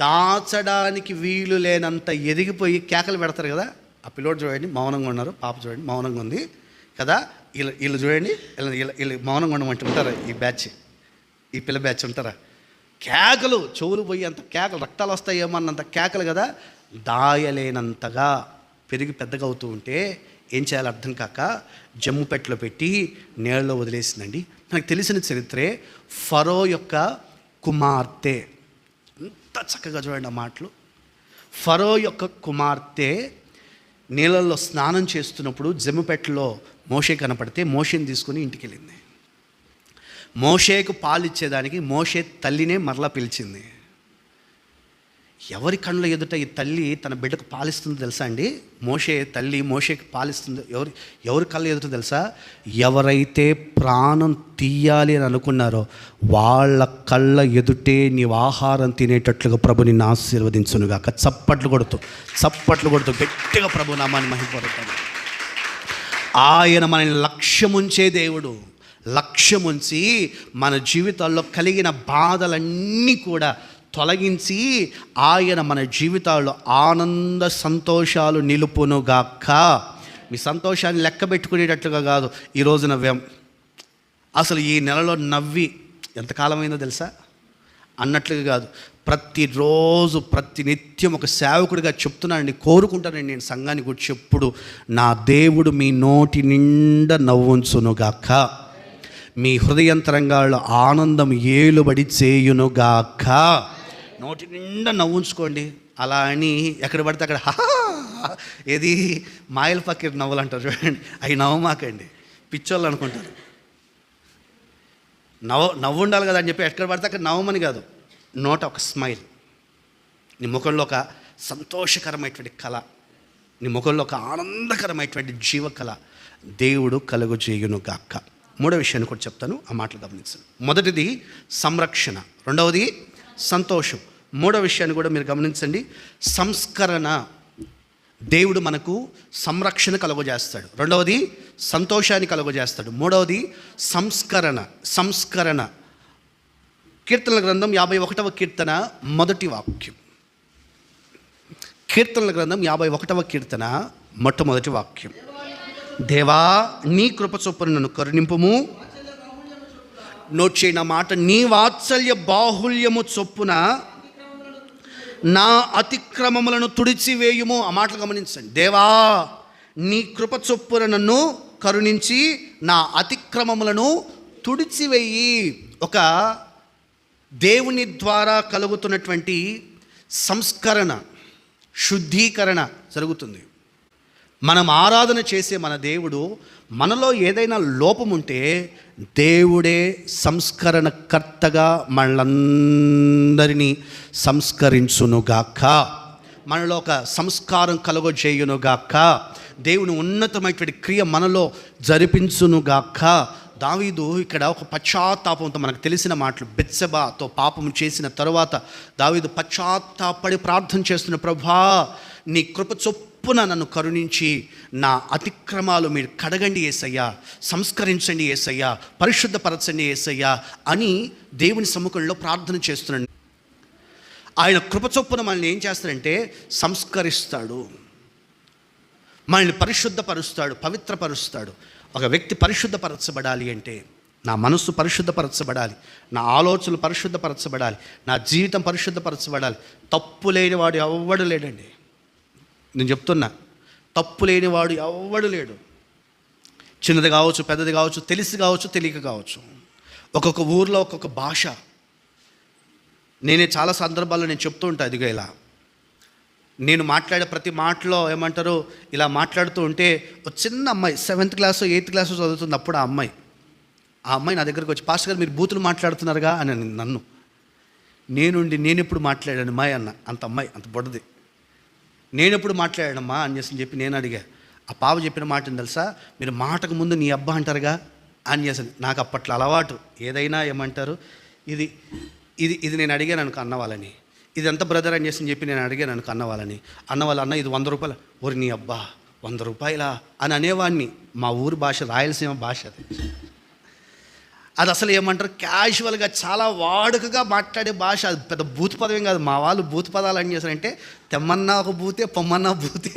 దాచడానికి వీలు లేనంత ఎదిగిపోయి కేకలు పెడతారు కదా. ఆ పిల్లోడు చూడండి మౌనంగా ఉన్నారు, పాప చూడండి మౌనంగా ఉంది కదా. వీళ్ళు చూడండి, వీళ్ళు మౌనంగా ఉండమంటే ఉంటారా? ఈ పిల్ల బ్యాచ్ ఉంటారా? కేకలు, చెవులు పోయి అంత కేకలు, రక్తాలు వస్తాయేమో అన్నంత కేకలు కదా. దాయలేనంతగా పెరిగి పెద్దగా అవుతూ ఉంటే ఏం చేయాలో అర్థం కాక జమ్ము పెట్టెలో పెట్టి నీళ్ళలో వదిలేసిందండి. నాకు తెలిసిన చరిత్రే. ఫరో యొక్క కుమార్తె, ఎంత చక్కగా చూడండి ఆ మాటలు. ఫరో యొక్క కుమార్తె నీళ్ళల్లో స్నానం చేస్తున్నప్పుడు జమ్ము పెట్టెలో మోషే కనపడితే మోషేని తీసుకుని ఇంటికి వెళ్ళింది. మోషేకు పాలు ఇచ్చేదానికి మోషే తల్లినే మరలా పిలిచింది. ఎవరి కళ్ళ ఎదుట ఈ తల్లి తన బిడ్డకు పాలిస్తుందో తెలుసా అండి? మోషే తల్లి మోషేకి పాలిస్తుందో ఎవరి కళ్ళ ఎదుట తెలుసా? ఎవరైతే ప్రాణం తీయాలి అని అనుకున్నారో వాళ్ళ కళ్ళ ఎదుటే నీవు ఆహారం తినేటట్లుగా ప్రభు నిన్ను ఆశీర్వదించునుగాక. చప్పట్లు కొడుతూ గట్టిగా ప్రభు నామాన్ని మహిమపడతాడు. ఆయన మనల్ని లక్ష్యముంచే దేవుడు. లక్ష్యముంచి మన జీవితాల్లో కలిగిన బాధలన్నీ కూడా తొలగించి ఆయన మన జీవితాల్లో ఆనంద సంతోషాలు నిలుపునుగాక. మీ సంతోషాన్ని లెక్క పెట్టుకునేటట్లుగా కాదు. ఈ రోజున అసలు ఈ నెలలో నవ్వి ఎంతకాలమైందో తెలుసా అన్నట్లుగా కాదు. ప్రతిరోజు ప్రతినిత్యం ఒక సేవకుడిగా చెప్తున్నానండి, కోరుకుంటానండి నేను సంఘానికి వచ్చి ఎప్పుడు, నా దేవుడు మీ నోటి నిండా నవ్వుంచునుగాక, మీ హృదయంతరంగాల్లో ఆనందం ఏలుబడి చేయునుగాక. నోటి నిండా నవ్వుంచుకోండి. అలా అని ఎక్కడ పడితే అక్కడ ఏది మాయల పక్కన నవ్వులు అంటారు చూడండి, అవి నవ్వమాకండి, పిచ్చోళ్ళు అనుకుంటారు. నవ్వు ఉండాలి కదా అని చెప్పి ఎక్కడ పడితే అక్కడ నవ్వమని కాదు. నోట ఒక స్మైల్, నీ ముఖంలో ఒక సంతోషకరమైనటువంటి కళ, నీ ముఖంలో ఒక ఆనందకరమైనటువంటి జీవకళ దేవుడు కలుగు చేయునుగాక. మూడో విషయాన్ని కూడా చెప్తాను, ఆ మాటలు గమనించండి. మొదటిది సంరక్షణ, రెండవది సంతోషం, మూడో విషయాన్ని కూడా మీరు గమనించండి. సంస్కరణ. దేవుడు మనకు సంరక్షణ కలుగజేస్తాడు. రెండవది సంతోషాన్ని కలుగజేస్తాడు. మూడవది సంస్కరణ. కీర్తనల గ్రంథం 51వ కీర్తన మొదటి వాక్యం. కీర్తనల గ్రంథం 51వ కీర్తన మొట్టమొదటి వాక్యం. దేవా నీ కృప చొప్పున నన్ను కరుణింపుము. నోట్ చేయన మాట, నీ వాత్సల్య బాహుల్యము చొప్పున నా అతిక్రమములను తుడిచివేయుము. ఆ మాటలు గమనించండి. దేవా నీ కృప చొప్పున నన్ను కరుణించి నా అతిక్రమములను తుడిచివేయి. ఒక దేవుని ద్వారా కలుగుతున్నటువంటి సంస్కరణ, శుద్ధీకరణ జరుగుతుంది. మనం ఆరాధన చేసే మన దేవుడు మనలో ఏదైనా లోపం ఉంటే దేవుడే సంస్కరణకర్తగా మనలందరినీ సంస్కరించునుగాక, మనలో ఒక సంస్కారం కలుగజేయునుగాక, దేవుని ఉన్నతమైనటువంటి క్రియ మనలో జరిపించునుగాక. దావీదు ఇక్కడ ఒక పశ్చాత్తాపంతో, మనకు తెలిసిన మాటలు, బెత్షెబాతో పాపం చేసిన తరువాత దావీదు పశ్చాత్తాపడి ప్రార్థన చేస్తున్న, ప్రభా నీ కృప చొప్పున నన్ను కరుణించి నా అతిక్రమాలు మీరు కడగండి యేసయ్యా, సంస్కరించండి యేసయ్యా, పరిశుద్ధపరచండి యేసయ్యా అని దేవుని సముఖంలో ప్రార్థన చేస్తున్నాడు. ఆయన కృప చొప్పున మనల్ని ఏం చేస్తాడంటే సంస్కరిస్తాడు, మనల్ని పరిశుద్ధపరుస్తాడు, పవిత్రపరుస్తాడు. ఒక వ్యక్తి పరిశుద్ధపరచబడాలి అంటే నా మనస్సు పరిశుద్ధపరచబడాలి, నా ఆలోచనలు పరిశుద్ధపరచబడాలి, నా జీవితం పరిశుద్ధపరచబడాలి. తప్పు లేనివాడు ఎవ్వడు లేడండి. నేను చెప్తున్నా, తప్పు లేనివాడు ఎవ్వడు లేడు. చిన్నది కావచ్చు, పెద్దది కావచ్చు, తెలిసి కావచ్చు, తెలియక కావచ్చు. ఒక్కొక్క ఊర్లో ఒక్కొక్క భాష. నేనే చాలా సందర్భాల్లో నేను చెప్తూ ఉంటాను. ఇదిగో ఇలా నేను మాట్లాడే ప్రతి మాటలో ఏమంటారు, ఇలా మాట్లాడుతూ ఉంటే ఒక చిన్న అమ్మాయి 7th క్లాసు 8th క్లాసు చదువుతుంది. అప్పుడు ఆ అమ్మాయి నా దగ్గరికి వచ్చి, పాస్టర్ గారు మీరు బూతులు మాట్లాడుతున్నారుగా అని నన్ను. నేను ఎప్పుడు మాట్లాడాను అమ్మాయి అన్న. అంత అమ్మాయి అంత బొడ్డది. నేను ఎప్పుడు మాట్లాడానమ్మా అని చెప్పి నేను అడిగా. ఆ పాప చెప్పిన మాట తెలుసా, మీరు మాటకు ముందు నీ అబ్బా అంటారుగా అని చేసి. నాకు అప్పట్లో అలవాటు, ఏదైనా ఏమంటారు, ఇది ఇది ఇది నేను అడిగాను అనుకో అన్న వాళ్ళని, ఇది ఎంత బ్రదర్ అని చెప్పి నేను అడిగాను అనుకో అన్న వాళ్ళని. అన్న ఇది 100 రూపాయలు. ఓరి నీ అబ్బా 100 రూపాయలా అని అనేవాడిని. మా ఊరి భాష రాయలసీమ భాష అది అసలు ఏమంటారు, క్యాజువల్గా చాలా వాడుకగా మాట్లాడే భాష. అది పెద్ద భూత పదం కాదు. మా వాళ్ళు భూత పదాలు అని చేశారంటే, తెమ్మన్నా ఒక భూతే, పొమ్మన్నా భూతే,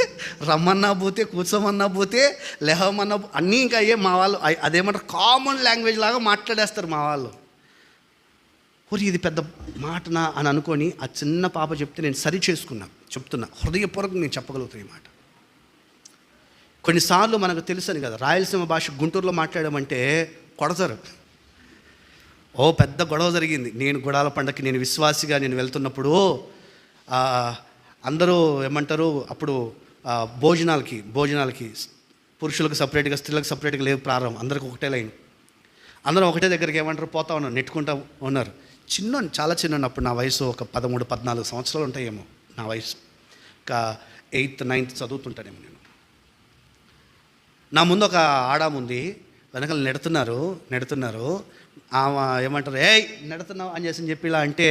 రమ్మన్నా భూతే, కూర్చోమన్నా భూతే, లేహమన్నా అన్నీ ఇంకా అయ్యే మా వాళ్ళు. అదేమంటారు కామన్ లాంగ్వేజ్ లాగా మాట్లాడేస్తారు మా వాళ్ళు. ఓరి ఇది పెద్ద మాటనా అని అనుకొని ఆ చిన్న పాప చెప్తే నేను సరి చెప్తున్నా హృదయపూర్వకంగా నేను చెప్పగలుగుతాను ఈ మాట. కొన్నిసార్లు మనకు తెలుసని కదా, రాయలసీమ భాష గుంటూరులో మాట్లాడమంటే కొడతారు. పెద్ద గొడవ జరిగింది. నేను గుడాల పండగకి నేను విశ్వాసిగా నేను వెళ్తున్నప్పుడు అందరూ ఏమంటారు, అప్పుడు భోజనాలకి పురుషులకు సపరేట్గా, స్త్రీలకు సపరేట్గా లేవు ప్రారంభం. అందరికి ఒకటే లైన్, అందరం ఒకటే దగ్గరికి ఏమంటారు పోతా ఉన్నారు, నెట్టుకుంటా ఉన్నారు. చాలా చిన్న అప్పుడు నా వయసు ఒక 13-14 సంవత్సరాలు ఉంటాయేమో నా వయసు. ఇంకా 8th 9th చదువుతుంటానేమో నేను. నా ముందు ఒక ఆడాముంది, వెనకాల నెడుతున్నారు. ఆమె ఏమంటారు, నెడుతున్నావు అని చెప్పి ఇలా అంటే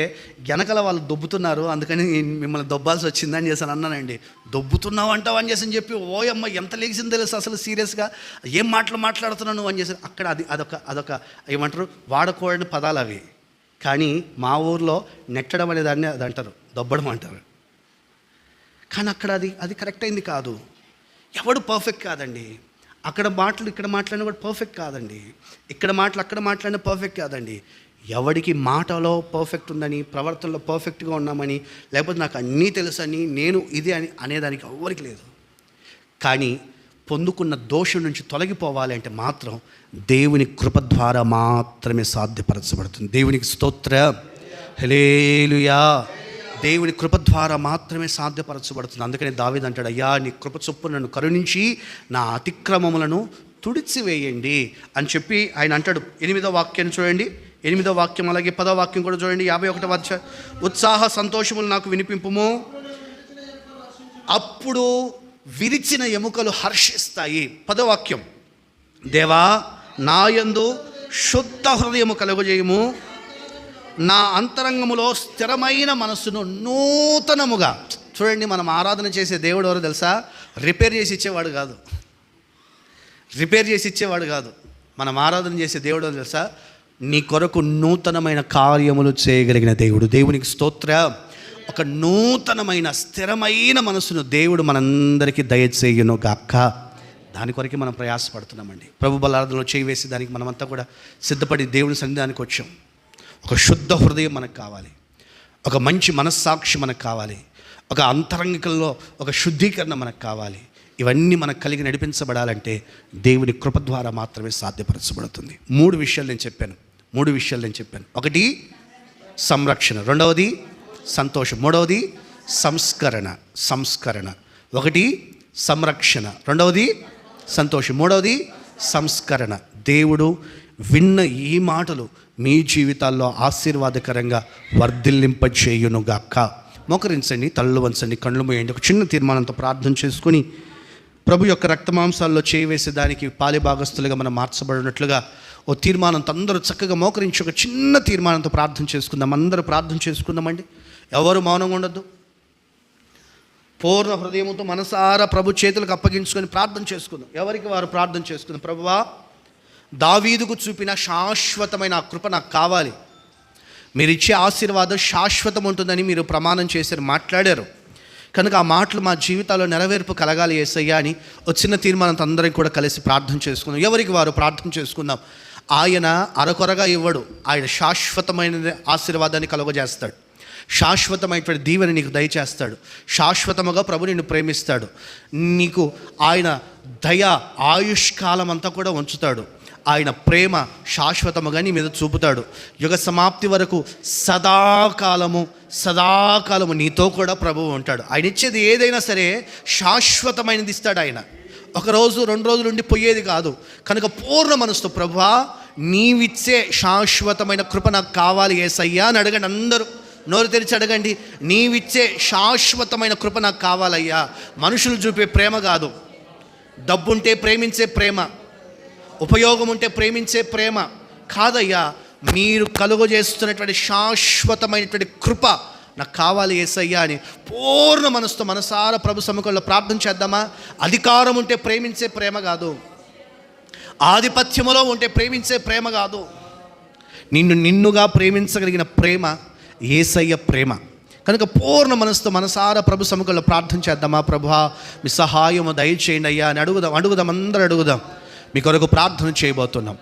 వెనకాల వాళ్ళు దొబ్బుతున్నారు, అందుకని మిమ్మల్ని దొబ్బాల్సి వచ్చిందని అన్నానండి. దొబ్బుతున్నావు అంటావు అని చెప్పి ఓయమ్మ ఎంత లేచింది తెలుసు అసలు సీరియస్గా, ఏం మాట్లాడుతున్నాను అని అక్కడ అదొక ఏమంటారు వాడకూడని పదాలు అవి. కానీ మా ఊర్లో నెట్టడం అనేదాన్ని అది అంటారు, దొబ్బడం అంటారు. కానీ అక్కడ అది కరెక్ట్ అయింది కాదు. ఎవడు పర్ఫెక్ట్ కాదండి. అక్కడ మాటలు ఇక్కడ మాట్లాడినా కూడా పర్ఫెక్ట్ కాదండి. ఇక్కడ మాటలు అక్కడ మాట్లాడినా పర్ఫెక్ట్ కాదండి. ఎవడికి మాటలో పర్ఫెక్ట్ ఉందని, ప్రవర్తనలో పర్ఫెక్ట్గా ఉన్నామని, లేకపోతే నాకు అన్నీ తెలుసని, నేను ఇది అని అనేదానికి ఎవరికి లేదు. కానీ పొందుకున్న దోషం నుంచి తొలగిపోవాలి అంటే మాత్రం దేవుని కృప ద్వారా మాత్రమే సాధ్యపరచబడుతుంది. దేవునికి స్తోత్రం, హల్లెలూయా. దేవుని కృప ద్వారా మాత్రమే సాధ్యపరచబడుతుంది. అందుకని దావీదు అంటాడు, అయ్యా నీ కృప చొప్పున నన్ను కరుణించి నా అతిక్రమములను తుడిచివేయండి అని చెప్పి ఆయన అంటాడు. 8వ వాక్యాన్ని చూడండి, 8వ వాక్యం, అలాగే 10వ వాక్యం కూడా చూడండి. 51వ ఉత్సాహ సంతోషములు నాకు వినిపింపుము, అప్పుడు విరిచిన ఎముకలు హర్షిస్తాయి. 10వ వాక్యం, దేవా నాయందు శుద్ధ హృదయము కలుగజేయము, నా అంతరంగములో స్థిరమైన మనస్సును నూతనముగా. చూడండి, మనం ఆరాధన చేసే దేవుడు ఎవరో తెలుసా? రిపేర్ చేసి ఇచ్చేవాడు కాదు. మనం ఆరాధన చేసే దేవుడు ఎవరో తెలుసా? నీ కొరకు నూతనమైన కార్యములు చేయగలిగిన దేవుడు. దేవునికి స్తోత్రం. ఒక నూతనమైన స్థిరమైన మనసును దేవుడు మనందరికీ దయచేయును గాక. దాని కొరకే మనం ప్రయాసపడుతున్నామండి. ప్రభు బలారాధనలో చేయి వేసి దానికి మనమంతా కూడా సిద్ధపడి దేవుని సన్నిధానికి వచ్చాం. ఒక శుద్ధ హృదయం మనకు కావాలి, ఒక మంచి మనస్సాక్షి మనకు కావాలి, ఒక అంతరంగికల్లో ఒక శుద్ధీకరణ మనకు కావాలి. ఇవన్నీ మనకు కలిగి నడిపించబడాలంటే దేవుని కృప ద్వారా మాత్రమే సాధ్యపరచబడుతుంది. మూడు విషయాలు నేను చెప్పాను. ఒకటి సంరక్షణ, రెండవది సంతోషం, మూడవది సంస్కరణ. ఒకటి సంరక్షణ, రెండవది సంతోషం, మూడవది సంస్కరణ. దేవుడు విన్న ఈ మాటలు మీ జీవితాల్లో ఆశీర్వాదకరంగా వర్ధిల్లింపచేయునుగాక. మోకరించండి, తలలు వంచండి, కళ్ళు మూయండి. ఒక చిన్న తీర్మానంతో ప్రార్థన చేసుకుని ప్రభు యొక్క రక్తమాంసాల్లో చేయి వేసే దానికి పాలిభాగస్తులుగా మనం మార్చబడినట్లుగా ఓ తీర్మానంతో అందరూ చక్కగా మోకరించి ఒక చిన్న తీర్మానంతో ప్రార్థన చేసుకుందాం. అందరూ ప్రార్థన చేసుకుందామండి. ఎవరు మౌనంగా ఉండొద్దు. పూర్ణ హృదయంతో మనసారా ప్రభు చేతులకు అప్పగించుకొని ప్రార్థన చేసుకుందాం. ఎవరికి వారు ప్రార్థన చేసుకుందాం. ప్రభువా, దావీదుకు చూపిన శాశ్వతమైన ఆ కృప నాకు కావాలి. మీరు ఇచ్చే ఆశీర్వాదం శాశ్వతం ఉంటుందని మీరు ప్రమాణం చేశారు, మాట్లాడారు. కనుక ఆ మాటలు మా జీవితాల్లో నెరవేర్పు కలగాలి యేసయ్యా అని వచ్చిన తీర్మానంతో అందరం కూడా కలిసి ప్రార్థన చేసుకుందాం. ఎవరికి వారు ప్రార్థన చేసుకుందాం. ఆయన అరకొరగా ఇవ్వడు. ఆయన శాశ్వతమైన ఆశీర్వాదాన్ని కలుగజేస్తాడు. శాశ్వతమైనటువంటి దీవెని నీకు దయచేస్తాడు. శాశ్వతముగా ప్రభు నిన్ను ప్రేమిస్తాడు. నీకు ఆయన దయ ఆయుష్కాలం అంతా కూడా ఉంచుతాడు. ఆయన ప్రేమ శాశ్వతముగా నీ మీద చూపుతాడు. యుగ సమాప్తి వరకు సదాకాలము నీతో కూడా ప్రభువు ఉంటాడు. ఆయన ఇచ్చేది ఏదైనా సరే శాశ్వతమైనది ఇస్తాడు. ఆయన ఒక రోజు 2 రోజులు ఉండి పోయేది కాదు. కనుక పూర్ణ మనసుతో, ప్రభువా నీవిచ్చే శాశ్వతమైన కృప నాకు కావాలి యేసయ్యా అని అడగండి. అందరూ నోరు తెరిచి అడగండి. నీవిచ్చే శాశ్వతమైన కృప నాకు కావాలయ్యా. మనుషులు చూపే ప్రేమ కాదు, డబ్బుంటే ప్రేమించే ప్రేమ, ఉపయోగం ఉంటే ప్రేమించే ప్రేమ కాదయ్యా. మీరు కలుగజేస్తున్నటువంటి శాశ్వతమైనటువంటి కృప నాకు కావాలి యేసయ్యా అని పూర్ణ మనసుతో మనసారా ప్రభు సముఖంలో ప్రార్థన చేద్దామా. అధికారం ఉంటే ప్రేమించే ప్రేమ కాదు, ఆధిపత్యములో ఉంటే ప్రేమించే ప్రేమ కాదు. నిన్నుగా ప్రేమించగలిగిన ప్రేమ యేసయ్య ప్రేమ. కనుక పూర్ణ మనసుతో మనసారా ప్రభు సముఖంలో ప్రార్థన చేద్దామా. ప్రభువా మీ సహాయము దయచేయండి అయ్యా అని అడుగుదాం. అందరూ అడుగుదాం. మీ కొరకు ప్రార్థన చేయబోతున్నాం.